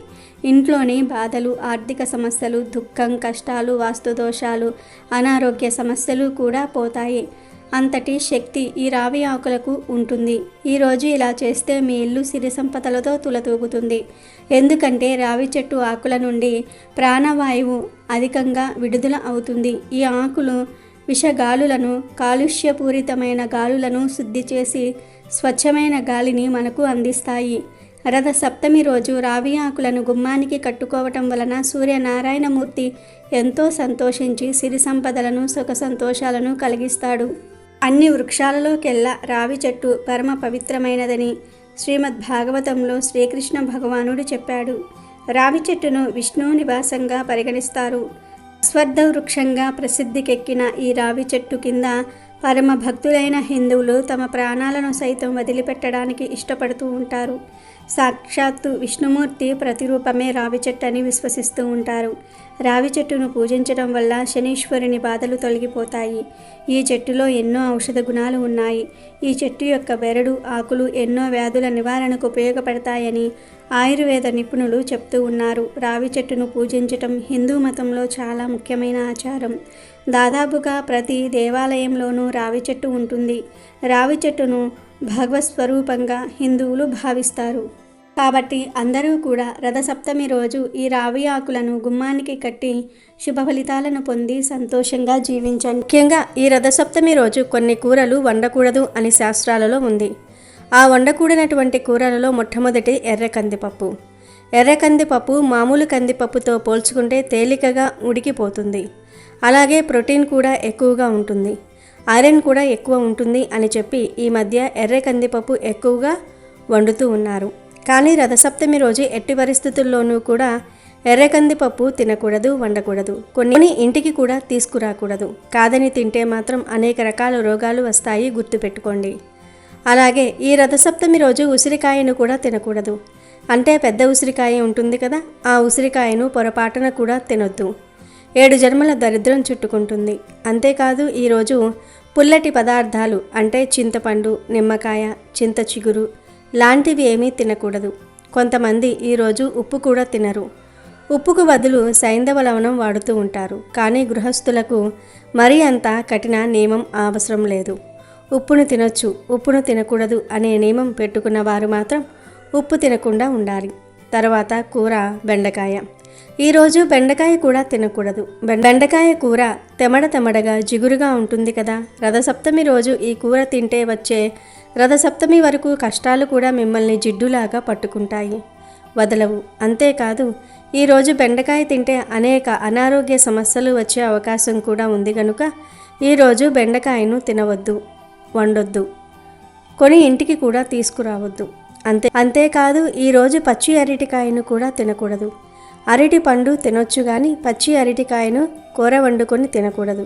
ఇంట్లోని బాధలు, ఆర్థిక సమస్యలు, దుఃఖం, కష్టాలు, వాస్తు దోషాలు, అనారోగ్య సమస్యలు కూడా పోతాయి. అంతటి శక్తి ఈ రావి ఆకులకు ఉంటుంది. ఈరోజు ఇలా చేస్తే మీ ఇల్లు సిరి సంపదలతో తులతూగుతుంది. ఎందుకంటే రావి చెట్టు ఆకుల నుండి ప్రాణవాయువు అధికంగా విడుదల అవుతుంది. ఈ ఆకులు విషగాలులను, కాలుష్యపూరితమైన గాలులను శుద్ధి చేసి స్వచ్ఛమైన గాలిని మనకు అందిస్తాయి. రథ సప్తమి రోజు రావి ఆకులను గుమ్మానికి కట్టుకోవటం వలన సూర్యనారాయణమూర్తి ఎంతో సంతోషించి సిరి సంపదలను సుఖ సంతోషాలను కలిగిస్తాడు. అన్ని వృక్షాలలోకెల్లా రావి చెట్టు పరమ పవిత్రమైనదని శ్రీమద్ భాగవతంలో శ్రీకృష్ణ భగవానుడు చెప్పాడు. రావి చెట్టును విష్ణువు నివాసంగా పరిగణిస్తారు. స్వర్ధ వృక్షంగా ప్రసిద్ధికెక్కిన ఈ రావి చెట్టు కింద పరమ భక్తులైన హిందువులు తమ ప్రాణాలను సైతం వదిలిపెట్టడానికి ఇష్టపడుతూ ఉంటారు. సాక్షాత్తు విష్ణుమూర్తి ప్రతిరూపమే రావి చెట్టు అని విశ్వసిస్తూ ఉంటారు. రావి చెట్టును పూజించడం వల్ల శనీశ్వరుని బాధలు తొలగిపోతాయి. ఈ చెట్టులో ఎన్నో ఔషధ గుణాలు ఉన్నాయి. ఈ చెట్టు యొక్క బెరడు ఆకులు ఎన్నో వ్యాధుల నివారణకు ఉపయోగపడతాయని ఆయుర్వేద నిపుణులు చెప్తూ ఉన్నారు. రావి చెట్టును పూజించటం హిందూ మతంలో చాలా ముఖ్యమైన ఆచారం. దాదాపుగా ప్రతి దేవాలయంలోనూ రావి చెట్టు ఉంటుంది. రావి చెట్టును భగవత్ స్వరూపంగా హిందువులు భావిస్తారు. కాబట్టి అందరూ కూడా రథసప్తమి రోజు ఈ రావి ఆకులను గుమ్మానికి కట్టి శుభ ఫలితాలను పొంది సంతోషంగా జీవించండి. ముఖ్యంగా ఈ రథసప్తమి రోజు కొన్ని కూరలు వండకూడదు అని శాస్త్రాలలో ఉంది. ఆ వండకూడనటువంటి కూరలలో మొట్టమొదటి ఎర్ర కందిపప్పు. ఎర్ర కందిపప్పు మామూలు కందిపప్పుతో పోల్చుకుంటే తేలికగా ఉడికిపోతుంది. అలాగే ప్రోటీన్ కూడా ఎక్కువగా ఉంటుంది, ఐరన్ కూడా ఎక్కువ ఉంటుంది అని చెప్పి ఈ మధ్య ఎర్ర కందిపప్పు ఎక్కువగా వండుతూ ఉన్నారు. కానీ రథసప్తమి రోజు ఎట్టి పరిస్థితుల్లోనూ కూడా ఎర్ర కందిపప్పు తినకూడదు, వండకూడదు. కొన్ని ఇంటికి కూడా తీసుకురాకూడదు. కాదని తింటే మాత్రం అనేక రకాల రోగాలు వస్తాయి, గుర్తుపెట్టుకోండి. అలాగే ఈ రథసప్తమి రోజు ఉసిరికాయను కూడా తినకూడదు. అంటే పెద్ద ఉసిరికాయ ఉంటుంది కదా, ఆ ఉసిరికాయను పొరపాటున కూడా తినొద్దు. 7 జన్మల దరిద్రం చుట్టుకుంటుంది. అంతేకాదు ఈరోజు పుల్లటి పదార్థాలు అంటే చింతపండు, నిమ్మకాయ, చింత చిగురు లాంటివి ఏమీ తినకూడదు. కొంతమంది ఈరోజు ఉప్పు కూడా తినరు. ఉప్పుకు బదులు సైంధవ లవణం వాడుతూ ఉంటారు. కానీ గృహస్థులకు మరీ అంత కఠిన నియమం అవసరం లేదు. ఉప్పును తినొచ్చు, ఉప్పును తినకూడదు అనే నియమం పెట్టుకున్న వారు మాత్రం ఉప్పు తినకుండా ఉండాలి. తర్వాత కూర బెండకాయ. ఈరోజు బెండకాయ కూడా తినకూడదు. బెండకాయ కూర తెమడగా జిగురుగా ఉంటుంది కదా. రథసప్తమి రోజు ఈ కూర తింటే వచ్చే రథసప్తమి వరకు కష్టాలు కూడా మిమ్మల్ని జిడ్డులాగా పట్టుకుంటాయి, వదలవు. అంతేకాదు ఈరోజు బెండకాయ తింటే అనేక అనారోగ్య సమస్యలు వచ్చే అవకాశం కూడా ఉంది కనుక ఈరోజు బెండకాయను తినవద్దు, వండొద్దు, కొని ఇంటికి కూడా తీసుకురావద్దు. అంతేకాదు ఈరోజు పచ్చి అరటికాయను కూడా తినకూడదు. అరటి పండు తినొచ్చు కానీ పచ్చి అరటికాయను కూర వండుకొని తినకూడదు.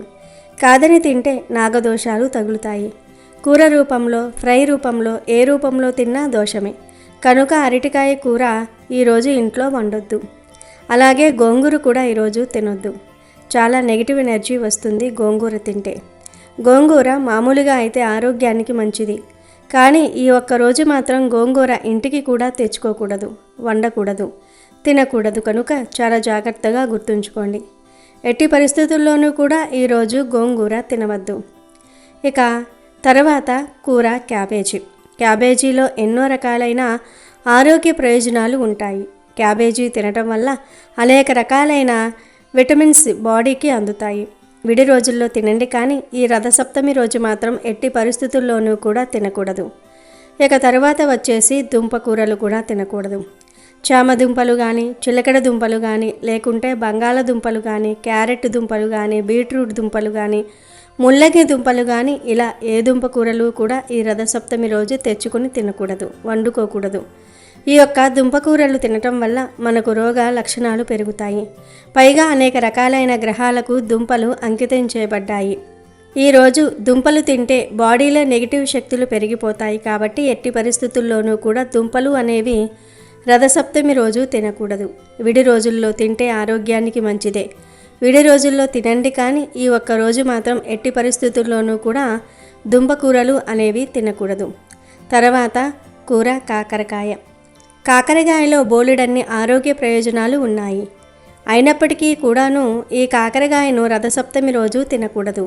కాదని తింటే నాగదోషాలు తగులుతాయి. కూర రూపంలో, ఫ్రై రూపంలో, ఏ రూపంలో తిన్నా దోషమే. కనుక అరటికాయ కూర ఈరోజు ఇంట్లో వండొద్దు. అలాగే గోంగూర కూడా ఈరోజు తినొద్దు. చాలా నెగిటివ్ ఎనర్జీ వస్తుంది గోంగూర తింటే. గోంగూర మామూలుగా అయితే ఆరోగ్యానికి మంచిది. కానీ ఈ ఒక్కరోజు మాత్రం గోంగూర ఇంటికి కూడా తెచ్చుకోకూడదు, వండకూడదు, తినకూడదు. కనుక చాలా జాగ్రత్తగా గుర్తుంచుకోండి. ఎట్టి పరిస్థితుల్లోనూ కూడా ఈరోజు గోంగూర తినవద్దు. ఇక తర్వాత కూర క్యాబేజీ. క్యాబేజీలో ఎన్నో రకాలైన ఆరోగ్య ప్రయోజనాలు ఉంటాయి. క్యాబేజీ తినటం వల్ల అనేక రకాలైన విటమిన్స్ బాడీకి అందుతాయి. విడి రోజుల్లో తినండి, కానీ ఈ రథసప్తమి రోజు మాత్రం ఎట్టి పరిస్థితుల్లోనూ కూడా తినకూడదు. ఇక తర్వాత వచ్చేసి దుంప కూరలు కూడా తినకూడదు. చామదుంపలు కానీ, చిలకడ దుంపలు కానీ, లేకుంటే బంగాళదుంపలు కానీ, క్యారెట్ దుంపలు కానీ, బీట్రూట్ దుంపలు కానీ, ముల్లగి దుంపలు కానీ, ఇలా ఏ దుంప కూరలు కూడా ఈ రథసప్తమి రోజు తెచ్చుకొని తినకూడదు, వండుకోకూడదు. ఈ యొక్క దుంపకూరలు తినటం వల్ల మనకు రోగ లక్షణాలు పెరుగుతాయి. పైగా అనేక రకాలైన గ్రహాలకు దుంపలు అంకితం చేయబడ్డాయి. ఈరోజు దుంపలు తింటే బాడీలో నెగిటివ్ శక్తులు పెరిగిపోతాయి. కాబట్టి ఎట్టి పరిస్థితుల్లోనూ కూడా దుంపలు అనేవి రథసప్తమి రోజు తినకూడదు. విడి రోజుల్లో తింటే ఆరోగ్యానికి మంచిదే. విడి రోజుల్లో తినండి, కానీ ఈ ఒక్క రోజు మాత్రం ఎట్టి పరిస్థితుల్లోనూ కూడా దుంపకూరలు అనేవి తినకూడదు. తర్వాత కూర కాకరకాయ. కాకరకాయలో బోలెడన్ని ఆరోగ్య ప్రయోజనాలు ఉన్నాయి. అయినప్పటికీ కూడాను ఈ కాకరకాయను రథసప్తమి రోజు తినకూడదు.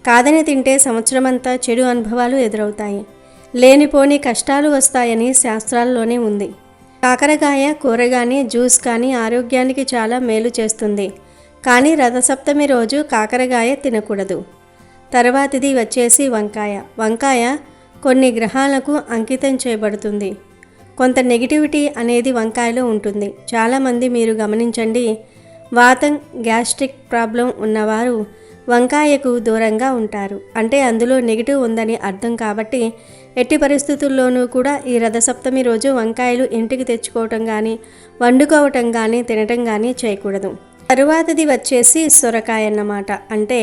కాదని తింటే సంవత్సరమంతా చెడు అనుభవాలు ఎదురవుతాయి, లేనిపోని కష్టాలు వస్తాయని శాస్త్రాల్లోనే ఉంది. కాకరకాయ కూర కానీ, జ్యూస్ కానీ ఆరోగ్యానికి చాలా మేలు చేస్తుంది. కానీ రథసప్తమి రోజు కాకరకాయ తినకూడదు. తర్వాతిది వచ్చేసి వంకాయ. వంకాయ కొన్ని గ్రహాలకు అంకితం చేయబడుతుంది. కొంత నెగిటివిటీ అనేది వంకాయలో ఉంటుంది. చాలామంది మీరు గమనించండి, వాతం, గ్యాస్ట్రిక్ ప్రాబ్లం ఉన్నవారు వంకాయకు దూరంగా ఉంటారు. అంటే అందులో నెగిటివ్ ఉందని అర్థం. కాబట్టి ఎట్టి పరిస్థితుల్లోనూ కూడా ఈ రథసప్తమి రోజు వంకాయలు ఇంటికి తెచ్చుకోవటం కానీ, వండుకోవటం కానీ, తినటం కానీ చేయకూడదు. తరువాతది వచ్చేసి సొరకాయ అన్నమాట. అంటే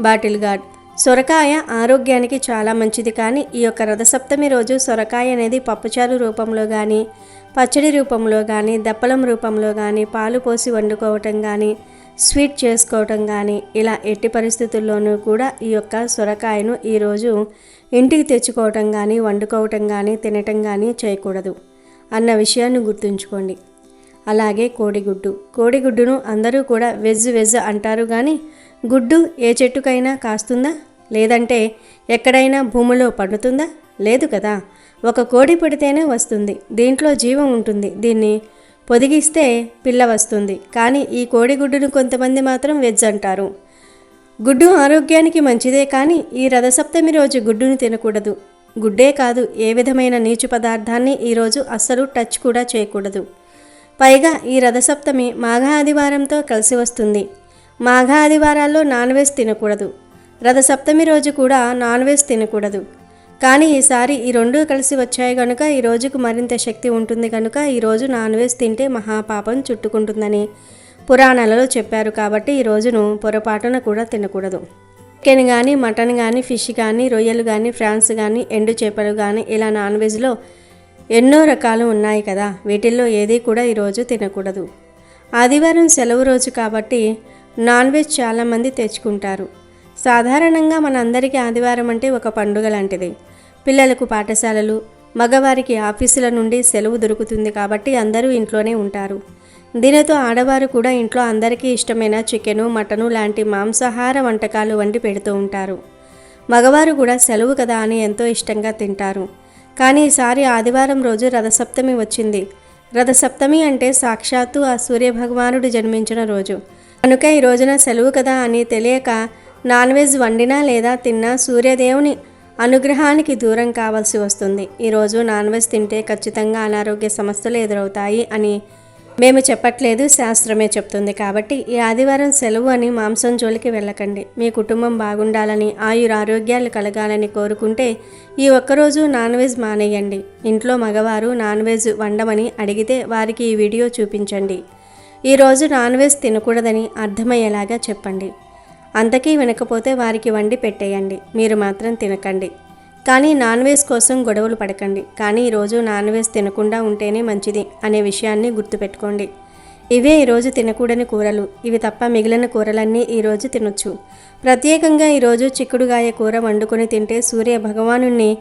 బాటిల్ గార్డ్. సొరకాయ ఆరోగ్యానికి చాలా మంచిది. కానీ ఈ యొక్క రథసప్తమి రోజు సొరకాయ అనేది పప్పుచారు రూపంలో కానీ, పచ్చడి రూపంలో కానీ, దప్పలం రూపంలో కానీ, పాలు పోసి వండుకోవటం కానీ, స్వీట్ చేసుకోవటం కానీ, ఇలా ఎట్టి పరిస్థితుల్లోనూ కూడా ఈ యొక్క సొరకాయను ఈరోజు ఇంటికి తెచ్చుకోవటం కానీ, వండుకోవటం కానీ, తినటం కానీ చేయకూడదు అన్న విషయాన్ని గుర్తుంచుకోండి. అలాగే కోడిగుడ్డును అందరూ కూడా వెజ్ అంటారు. కానీ గుడ్డు ఏ చెట్టుకైనా కాస్తుందా? లేదంటే ఎక్కడైనా భూమిలో పండుతుందా? లేదు కదా. ఒక కోడి పుడితేనే వస్తుంది. దీంట్లో జీవం ఉంటుంది. దీన్ని పొదిగిస్తే పిల్ల వస్తుంది. కానీ ఈ కోడిగుడ్డును కొంతమంది మాత్రం వెజ్ అంటారు. గుడ్డు ఆరోగ్యానికి మంచిదే. కానీ ఈ రథసప్తమి రోజు గుడ్డును తినకూడదు. గుడ్డే కాదు, ఏ విధమైన నీచు పదార్థాన్ని ఈరోజు అస్సలు టచ్ కూడా చేయకూడదు. పైగా ఈ రథసప్తమి మాఘ ఆదివారంతో కలిసి వస్తుంది. మాఘ ఆదివారాల్లో నాన్ వెజ్ తినకూడదు. రథసప్తమి రోజు కూడా నాన్ వెజ్ తినకూడదు. కానీ ఈసారి ఈ రెండూ కలిసి వచ్చాయి కనుక ఈ రోజుకు మరింత శక్తి ఉంటుంది కనుక ఈరోజు నాన్ వెజ్ తింటే మహాపాపం చుట్టుకుంటుందని పురాణాలలో చెప్పారు. కాబట్టి ఈ రోజును పొరపాటున కూడా తినకూడదు. చికెన్ కానీ, మటన్ కానీ, ఫిష్ కానీ, రొయ్యలు కానీ, ఫ్రాన్స్ కానీ, ఎండు చేపలు కానీ, ఇలా నాన్ వెజ్లో ఎన్నో రకాలు ఉన్నాయి కదా. వీటిల్లో ఏది కూడా ఈరోజు తినకూడదు. ఆదివారం సెలవు రోజు కాబట్టి నాన్ వెజ్ చాలామంది తెచ్చుకుంటారు. సాధారణంగా మనందరికీ ఆదివారం అంటే ఒక పండుగ లాంటిది. పిల్లలకు పాఠశాలలు, మగవారికి ఆఫీసుల నుండి సెలవు దొరుకుతుంది కాబట్టి అందరూ ఇంట్లోనే ఉంటారు. దీనితో ఆడవారు కూడా ఇంట్లో అందరికీ ఇష్టమైన చికెను, మటను లాంటి మాంసాహార వంటకాలు వండి పెడుతూ ఉంటారు. మగవారు కూడా సెలవు కదా అని ఎంతో ఇష్టంగా తింటారు. కానీ ఈసారి ఆదివారం రోజు రథసప్తమి వచ్చింది. రథసప్తమి అంటే సాక్షాత్తు ఆ సూర్యభగవానుడు జన్మించిన రోజు కనుక ఈ రోజున సెలవు కదా అని తెలియక నాన్ వెజ్ వండినా లేదా తిన్నా సూర్యదేవుని అనుగ్రహానికి దూరం కావాల్సి వస్తుంది. ఈరోజు నాన్ వెజ్ తింటే ఖచ్చితంగా అనారోగ్య సమస్యలు ఎదురవుతాయి అని మేము చెప్పట్లేదు, శాస్త్రమే చెప్తుంది. కాబట్టి ఈ ఆదివారం సెలవు అని మాంసం జోలికి వెళ్ళకండి. మీ కుటుంబం బాగుండాలని, ఆయురారోగ్యాలు కలగాలని కోరుకుంటే ఈ ఒక్కరోజు నాన్ వెజ్ మానేయండి. ఇంట్లో మగవారు నాన్ వెజ్ వండమని అడిగితే వారికి ఈ వీడియో చూపించండి. ఈరోజు నాన్ వెజ్ తినకూడదని అర్థమయ్యేలాగా చెప్పండి. అంతకీ వినకపోతే వారికి వండి పెట్టేయండి. మీరు మాత్రం తినకండి. కానీ నాన్ వెజ్ కోసం గొడవలు పడకండి. కానీ ఈరోజు నాన్ వెజ్ తినకుండా ఉంటేనే మంచిది అనే విషయాన్ని గుర్తుపెట్టుకోండి. ఇవే ఈరోజు తినకూడని కూరలు. ఇవి తప్ప మిగిలిన కూరలన్నీ ఈరోజు తినొచ్చు. ప్రత్యేకంగా ఈరోజు చిక్కుడుగాయ కూర వండుకొని తింటే సూర్య భగవానుని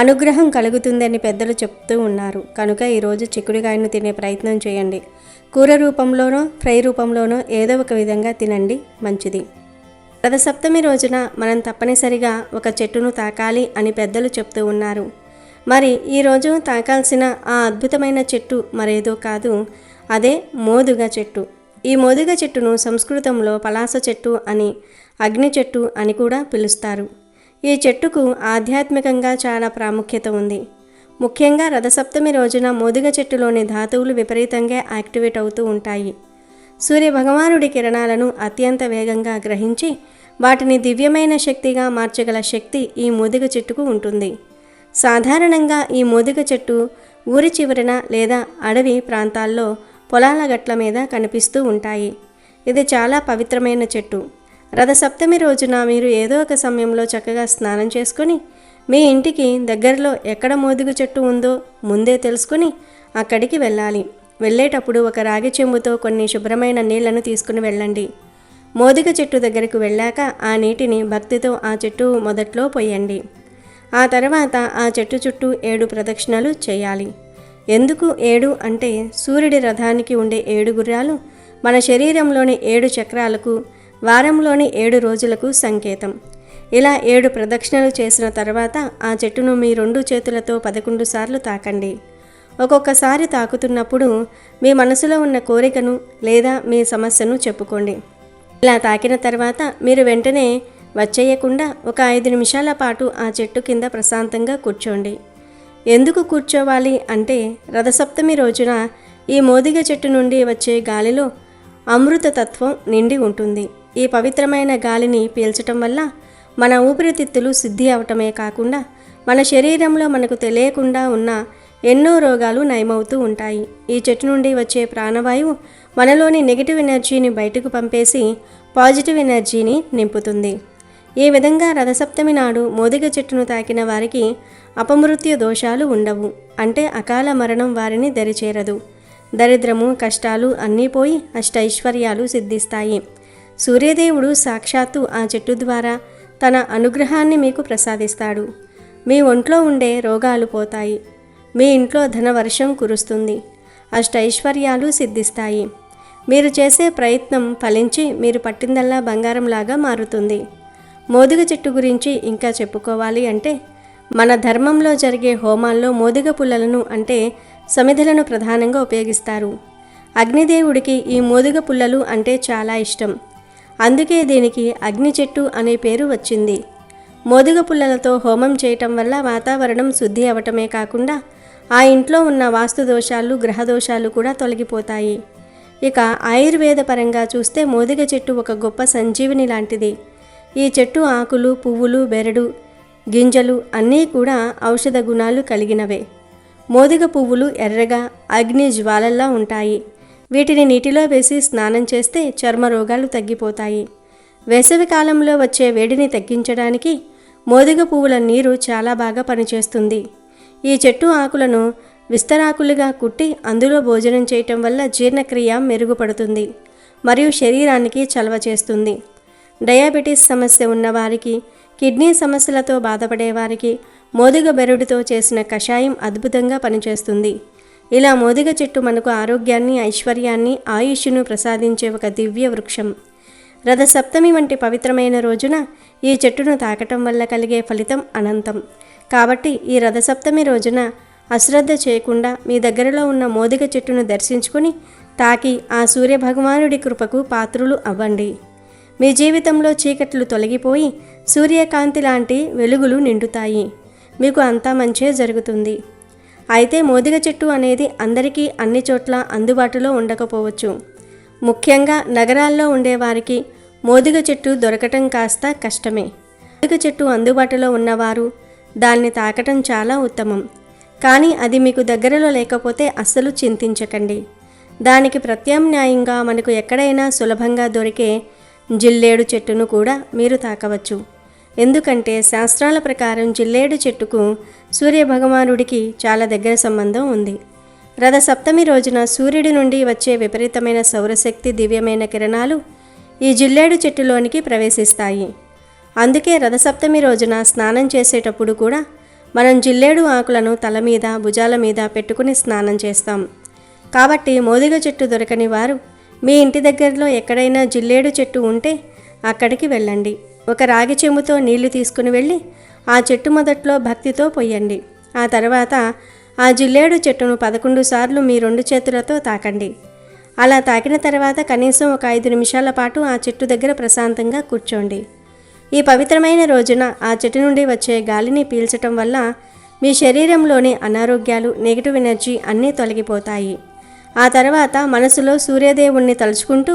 అనుగ్రహం కలుగుతుందని పెద్దలు చెప్తూ ఉన్నారు. కనుక ఈరోజు చిక్కుడుగాయను తినే ప్రయత్నం చేయండి. కూర రూపంలోనో, ఫ్రై రూపంలోనో ఏదో ఒక విధంగా తినండి, మంచిది. రథసప్తమి రోజున మనం తప్పనిసరిగా ఒక చెట్టును తాకాలి అని పెద్దలు చెప్తూ ఉన్నారు. మరి ఈరోజు తాకాల్సిన ఆ అద్భుతమైన చెట్టు మరేదో కాదు, అదే మోదుగ చెట్టు. ఈ మోదుగ చెట్టును సంస్కృతంలో పలాస చెట్టు అని, అగ్ని చెట్టు అని కూడా పిలుస్తారు. ఈ చెట్టుకు ఆధ్యాత్మికంగా చాలా ప్రాముఖ్యత ఉంది. ముఖ్యంగా రథసప్తమి రోజున మోదుగ చెట్టులోని ధాతువులు విపరీతంగా యాక్టివేట్ అవుతూ ఉంటాయి. సూర్యభగవానుడి కిరణాలను అత్యంత వేగంగా గ్రహించి వాటిని దివ్యమైన శక్తిగా మార్చగల శక్తి ఈ మోదుగ చెట్టుకు ఉంటుంది. సాధారణంగా ఈ మోదుగ చెట్టు ఊరి చివరన లేదా అడవి ప్రాంతాల్లో పొలాల గట్ల మీద కనిపిస్తూ ఉంటాయి. ఇది చాలా పవిత్రమైన చెట్టు. రథసప్తమి రోజున మీరు ఏదో ఒక సమయంలో చక్కగా స్నానం చేసుకొని మీ ఇంటికి దగ్గరలో ఎక్కడ మోదుగ చెట్టు ఉందో ముందే తెలుసుకొని అక్కడికి వెళ్ళాలి. వెళ్ళేటప్పుడు ఒక రాగి చెంబుతో కొన్ని శుభ్రమైన నీళ్లను తీసుకుని వెళ్ళండి. మోదుగ చెట్టు దగ్గరకు వెళ్ళాక ఆ నీటిని భక్తితో ఆ చెట్టు మొదట్లో పోయండి. ఆ తర్వాత ఆ చెట్టు చుట్టూ 7 ప్రదక్షిణలు చేయాలి. ఎందుకు 7 అంటే సూర్యుడి రథానికి ఉండే 7 గుర్రాలు మన శరీరంలోని 7 చక్రాలకు, వారంలోని 7 రోజులకు సంకేతం. ఇలా 7 ప్రదక్షిణలు చేసిన తర్వాత ఆ చెట్టును మీ 2 చేతులతో 11 సార్లు తాకండి. ఒక్కొక్కసారి తాకుతున్నప్పుడు మీ మనసులో ఉన్న కోరికను లేదా మీ సమస్యను చెప్పుకోండి. ఇలా తాకిన తర్వాత మీరు వెంటనే వచ్చేయకుండా ఒక 5 నిమిషాల పాటు ఆ చెట్టు కింద ప్రశాంతంగా కూర్చోండి. ఎందుకు కూర్చోవాలి అంటే రథసప్తమి రోజున ఈ మోదిగ చెట్టు నుండి వచ్చే గాలిలో అమృతతత్వం నిండి ఉంటుంది. ఈ పవిత్రమైన గాలిని పీల్చటం వల్ల మన ఊపిరితిత్తులు శుద్ధి అవటమే కాకుండా మన శరీరంలో మనకు తెలియకుండా ఉన్న ఎన్నో రోగాలు నయమవుతూ ఉంటాయి. ఈ చెట్టు నుండి వచ్చే ప్రాణవాయువు మనలోని నెగిటివ్ ఎనర్జీని బయటకు పంపేసి పాజిటివ్ ఎనర్జీని నింపుతుంది. ఈ విధంగా రథసప్తమి నాడు మోదిగ చెట్టును తాకిన వారికి అపమృత్యు దోషాలు ఉండవు. అంటే అకాల మరణం వారిని దరిచేరదు. దరిద్రము కష్టాలు అన్నీ పోయి అష్టైశ్వర్యాలు సిద్ధిస్తాయి. సూర్యదేవుడు సాక్షాత్తు ఆ చెట్టు ద్వారా తన అనుగ్రహాన్ని మీకు ప్రసాదిస్తాడు. మీ ఒంట్లో ఉండే రోగాలు పోతాయి. మీ ఇంట్లో ధనవర్షం కురుస్తుంది. అష్టైశ్వర్యాలు సిద్ధిస్తాయి. మీరు చేసే ప్రయత్నం ఫలించి మీరు పట్టిందల్లా బంగారంలాగా మారుతుంది. మోదుగ చెట్టు గురించి ఇంకా చెప్పుకోవాలి అంటే మన ధర్మంలో జరిగే హోమాల్లో మోదుగ పుల్లలను అంటే సమిధలను ప్రధానంగా ఉపయోగిస్తారు. అగ్నిదేవుడికి ఈ మోదుగ పుల్లలు అంటే చాలా ఇష్టం. అందుకే దీనికి అగ్ని చెట్టు అనే పేరు వచ్చింది. మోదుగ పుల్లలతో హోమం చేయటం వల్ల వాతావరణం శుద్ధి అవటమే కాకుండా ఆ ఇంట్లో ఉన్న వాస్తు దోషాలు గ్రహ దోషాలు కూడా తొలగిపోతాయి. ఇక ఆయుర్వేద పరంగా చూస్తే మోదుగ చెట్టు ఒక గొప్ప సంజీవిని లాంటిది. ఈ చెట్టు ఆకులు పువ్వులు బెరడు గింజలు అన్నీ కూడా ఔషధ గుణాలు కలిగినవే. మోదుగ పువ్వులు ఎర్రగా అగ్ని జ్వాలల్లా ఉంటాయి. వీటిని నీటిలో వేసి స్నానం చేస్తే చర్మ రోగాలు తగ్గిపోతాయి. వేసవి కాలంలో వచ్చే వేడిని తగ్గించడానికి మోదుగ పువ్వుల నీరు చాలా బాగా పనిచేస్తుంది. ఈ చెట్టు ఆకులను విస్తరాకులుగా కుట్టి అందులో భోజనం చేయటం వల్ల జీర్ణక్రియ మెరుగుపడుతుంది మరియు శరీరానికి చలవ చేస్తుంది. డయాబెటీస్ సమస్య ఉన్నవారికి, కిడ్నీ సమస్యలతో బాధపడేవారికి మోదుగ బెరడుతో చేసిన కషాయం అద్భుతంగా పనిచేస్తుంది. ఇలా మోదుగ చెట్టు మనకు ఆరోగ్యాన్ని, ఐశ్వర్యాన్ని, ఆయుష్ను ప్రసాదించే ఒక దివ్య వృక్షం. రథసప్తమి వంటి పవిత్రమైన రోజున ఈ చెట్టును తాకటం వల్ల కలిగే ఫలితం అనంతం. కాబట్టి ఈ రథసప్తమి రోజున అశ్రద్ధ చేయకుండా మీ దగ్గరలో ఉన్న మోదుగ చెట్టును దర్శించుకుని తాకి ఆ సూర్యభగవానుడి కృపకు పాత్రులు అవ్వండి. మీ జీవితంలో చీకట్లు తొలగిపోయి సూర్యకాంతి లాంటి వెలుగులు నిండుతాయి. మీకు అంతా మంచే జరుగుతుంది. అయితే మోదుగ చెట్టు అనేది అందరికీ అన్ని చోట్ల అందుబాటులో ఉండకపోవచ్చు. ముఖ్యంగా నగరాల్లో ఉండేవారికి మోదుగ చెట్టు దొరకటం కాస్త కష్టమే. మోదుగ చెట్టు అందుబాటులో ఉన్నవారు దాన్ని తాకటం చాలా ఉత్తమం. కానీ అది మీకు దగ్గరలో లేకపోతే అస్సలు చింతించకండి. దానికి ప్రత్యామ్నాయంగా మనకు ఎక్కడైనా సులభంగా దొరికే జిల్లేడు చెట్టును కూడా మీరు తాకవచ్చు. ఎందుకంటే శాస్త్రాల ప్రకారం జిల్లేడు చెట్టుకు సూర్యభగవానుడికి చాలా దగ్గర సంబంధం ఉంది. రథసప్తమి రోజున సూర్యుడి నుండి వచ్చే విపరీతమైన సౌరశక్తి దివ్యమైన కిరణాలు ఈ జిల్లేడు చెట్టులోనికి ప్రవేశిస్తాయి. అందుకే రథసప్తమి రోజున స్నానం చేసేటప్పుడు కూడా మనం జిల్లేడు ఆకులను తల మీద భుజాల మీద పెట్టుకుని స్నానం చేస్తాం. కాబట్టి మోదుగ చెట్టు దొరకని వారు మీ ఇంటి దగ్గరలో ఎక్కడైనా జిల్లేడు చెట్టు ఉంటే అక్కడికి వెళ్ళండి. ఒక రాగి చెంబుతో నీళ్లు తీసుకుని వెళ్ళి ఆ చెట్టు మొదట్లో భక్తితో పొయ్యండి. ఆ తర్వాత ఆ జిల్లేడు చెట్టును 11 సార్లు మీ 2 చేతులతో తాకండి. అలా తాకిన తర్వాత కనీసం ఒక 5 నిమిషాల పాటు ఆ చెట్టు దగ్గర ప్రశాంతంగా కూర్చోండి. ఈ పవిత్రమైన రోజున ఆ చెట్టు నుండి వచ్చే గాలిని పీల్చటం వల్ల మీ శరీరంలోని అనారోగ్యాలు, నెగిటివ్ ఎనర్జీ అన్నీ తొలగిపోతాయి. ఆ తర్వాత మనసులో సూర్యదేవుణ్ణి తలుచుకుంటూ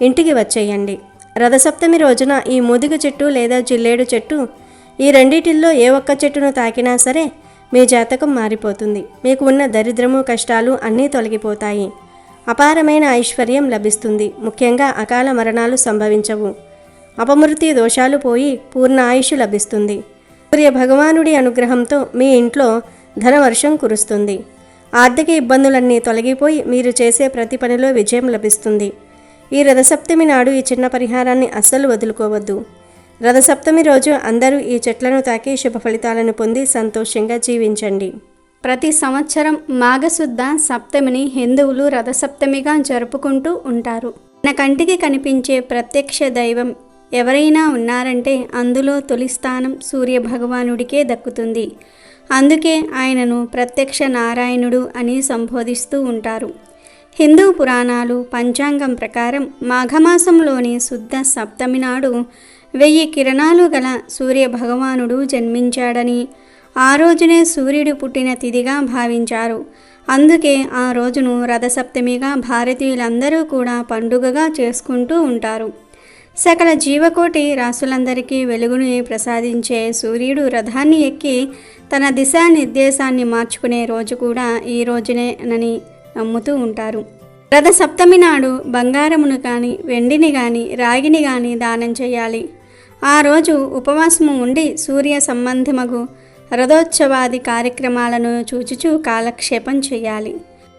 ఇంటికి వచ్చేయండి. రథసప్తమి రోజున ఈ మోదుగ చెట్టు లేదా జిల్లేడు చెట్టు ఈ రెండిటిల్లో ఏ ఒక్క చెట్టును తాకినా సరే మీ జాతకం మారిపోతుంది. మీకు ఉన్న దరిద్రము కష్టాలు అన్నీ తొలగిపోతాయి. అపారమైన ఐశ్వర్యం లభిస్తుంది. ముఖ్యంగా అకాల మరణాలు సంభవించవు. అపమృత్యు దోషాలు పోయి పూర్ణ ఆయుష్ లభిస్తుంది. సూర్య భగవానుడి అనుగ్రహంతో మీ ఇంట్లో ధనవర్షం కురుస్తుంది. ఆర్థిక ఇబ్బందులన్నీ తొలగిపోయి మీరు చేసే ప్రతి పనిలో విజయం లభిస్తుంది. ఈ రథసప్తమి నాడు ఈ చిన్న పరిహారాన్ని అస్సలు వదులుకోవద్దు. రథసప్తమి రోజు అందరూ ఈ చెట్లను తాకి శుభ ఫలితాలను పొంది సంతోషంగా జీవించండి. ప్రతి సంవత్సరం మాఘశుద్ధ సప్తమిని హిందువులు రథసప్తమిగా జరుపుకుంటూ ఉంటారు. మన కంటికి కనిపించే ప్రత్యక్ష దైవం ఎవరైనా ఉన్నారంటే అందులో తొలి స్థానం సూర్యభగవానుడికే దక్కుతుంది. అందుకే ఆయనను ప్రత్యక్ష నారాయణుడు అని సంబోధిస్తూ ఉంటారు. హిందూ పురాణాలు పంచాంగం ప్రకారం మాఘమాసంలోని శుద్ధ సప్తమి నాడు 1000 కిరణాలు గల సూర్యభగవానుడు జన్మించాడని, ఆ రోజునే సూర్యుడు పుట్టిన తిథిగా భావించారు. అందుకే ఆ రోజును రథసప్తమిగా భారతీయులందరూ కూడా పండుగగా చేసుకుంటూ ఉంటారు. సకల జీవకోటి రాసులందరికీ వెలుగుని ప్రసాదించే సూర్యుడు రథాన్ని ఎక్కి తన దిశానిర్దేశాన్ని మార్చుకునే రోజు కూడా ఈ రోజునేనని నమ్ముతూ ఉంటారు. రథసప్తమి నాడు బంగారమును కానీ, వెండిని కానీ, రాగిని కానీ దానం చేయాలి. ఆ రోజు ఉపవాసము ఉండి సూర్య సంబంధమగు రథోత్సవాది కార్యక్రమాలను చూచుచూ కాలక్షేపం చేయాలి.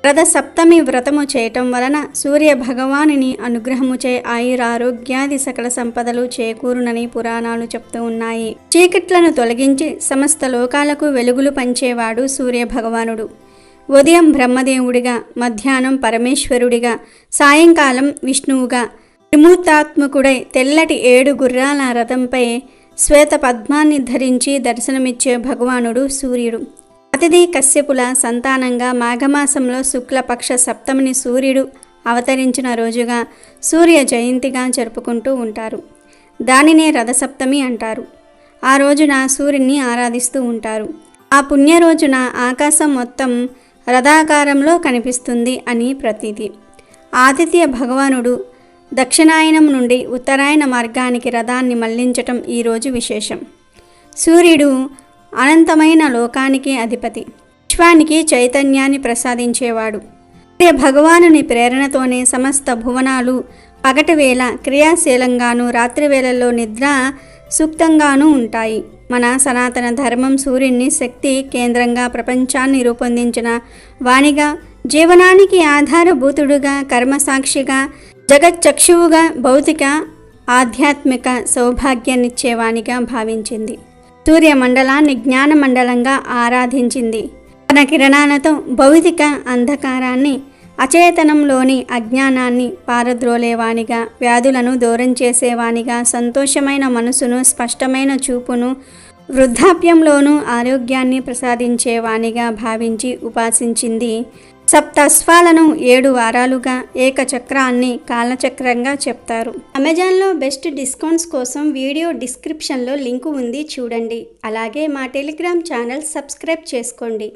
రథసప్తమి వ్రతము చేయటం వలన సూర్య భగవానుని అనుగ్రహముచే ఆయురారోగ్యాది సకల సంపదలు చేకూరునని పురాణాలు చెప్తూ ఉన్నాయి. చీకట్లను తొలగించి సమస్త లోకాలకు వెలుగులు పంచేవాడు సూర్య భగవానుడు. ఉదయం బ్రహ్మదేవుడిగా, మధ్యాహ్నం పరమేశ్వరుడిగా, సాయంకాలం విష్ణువుగా త్రిమూర్తాత్మకుడై తెల్లటి 7 గుర్రాల రథంపై శ్వేత పద్మాన్ని ధరించి దర్శనమిచ్చే భగవానుడు సూర్యుడు. అతిథి కశ్యపుల సంతానంగా మాఘమాసంలో శుక్లపక్ష సప్తమిని సూర్యుడు అవతరించిన రోజుగా సూర్య జయంతిగా జరుపుకుంటూ ఉంటారు. దానినే రథసప్తమి అంటారు. ఆ రోజున సూర్యుని ఆరాధిస్తూ ఉంటారు. ఆ పుణ్య రోజున ఆకాశం మొత్తం రథాకారంలో కనిపిస్తుంది అని ప్రతీతి. ఆదిత్య భగవానుడు దక్షిణాయనం నుండి ఉత్తరాయణ మార్గానికి రథాన్ని మళ్లించటం ఈరోజు విశేషం. సూర్యుడు అనంతమైన లోకానికి అధిపతి, విశ్వానికి చైతన్యాన్ని ప్రసాదించేవాడు. సూర్య భగవానుని ప్రేరణతోనే సమస్త భువనాలు పగటి వేళ క్రియాశీలంగాను, రాత్రి వేళల్లో నిద్ర సూక్తంగానూ ఉంటాయి. మన సనాతన ధర్మం సూర్యుని శక్తి కేంద్రంగా ప్రపంచాన్ని రూపొందించిన వాణిగా, జీవనానికి ఆధారభూతుడుగా, కర్మసాక్షిగా, జగచ్చక్షువుగా, భౌతిక ఆధ్యాత్మిక సౌభాగ్యాన్నిచ్చేవానిగా భావించింది. సూర్యమండలాన్ని జ్ఞానమండలంగా ఆరాధించింది. తన కిరణాలతో భౌతిక అంధకారాన్ని, అచేతనంలోని అజ్ఞానాన్ని పారద్రోలేవానిగా, వ్యాధులను దూరం చేసేవానిగా, సంతోషమైన మనసును, స్పష్టమైన చూపును, వృద్ధాప్యంలోనూ ఆరోగ్యాన్ని ప్రసాదించేవానిగా భావించి ఉపాసించింది. సప్తాశ్వాలను 7 వారాలుగా ఏకచక్రాన్ని కాలచక్రంగా చెప్తారు. అమెజాన్లో బెస్ట్ డిస్కౌంట్స్ కోసం వీడియో డిస్క్రిప్షన్లో లింకు ఉంది, చూడండి. అలాగే మా టెలిగ్రామ్ ఛానల్ సబ్స్క్రైబ్ చేసుకోండి.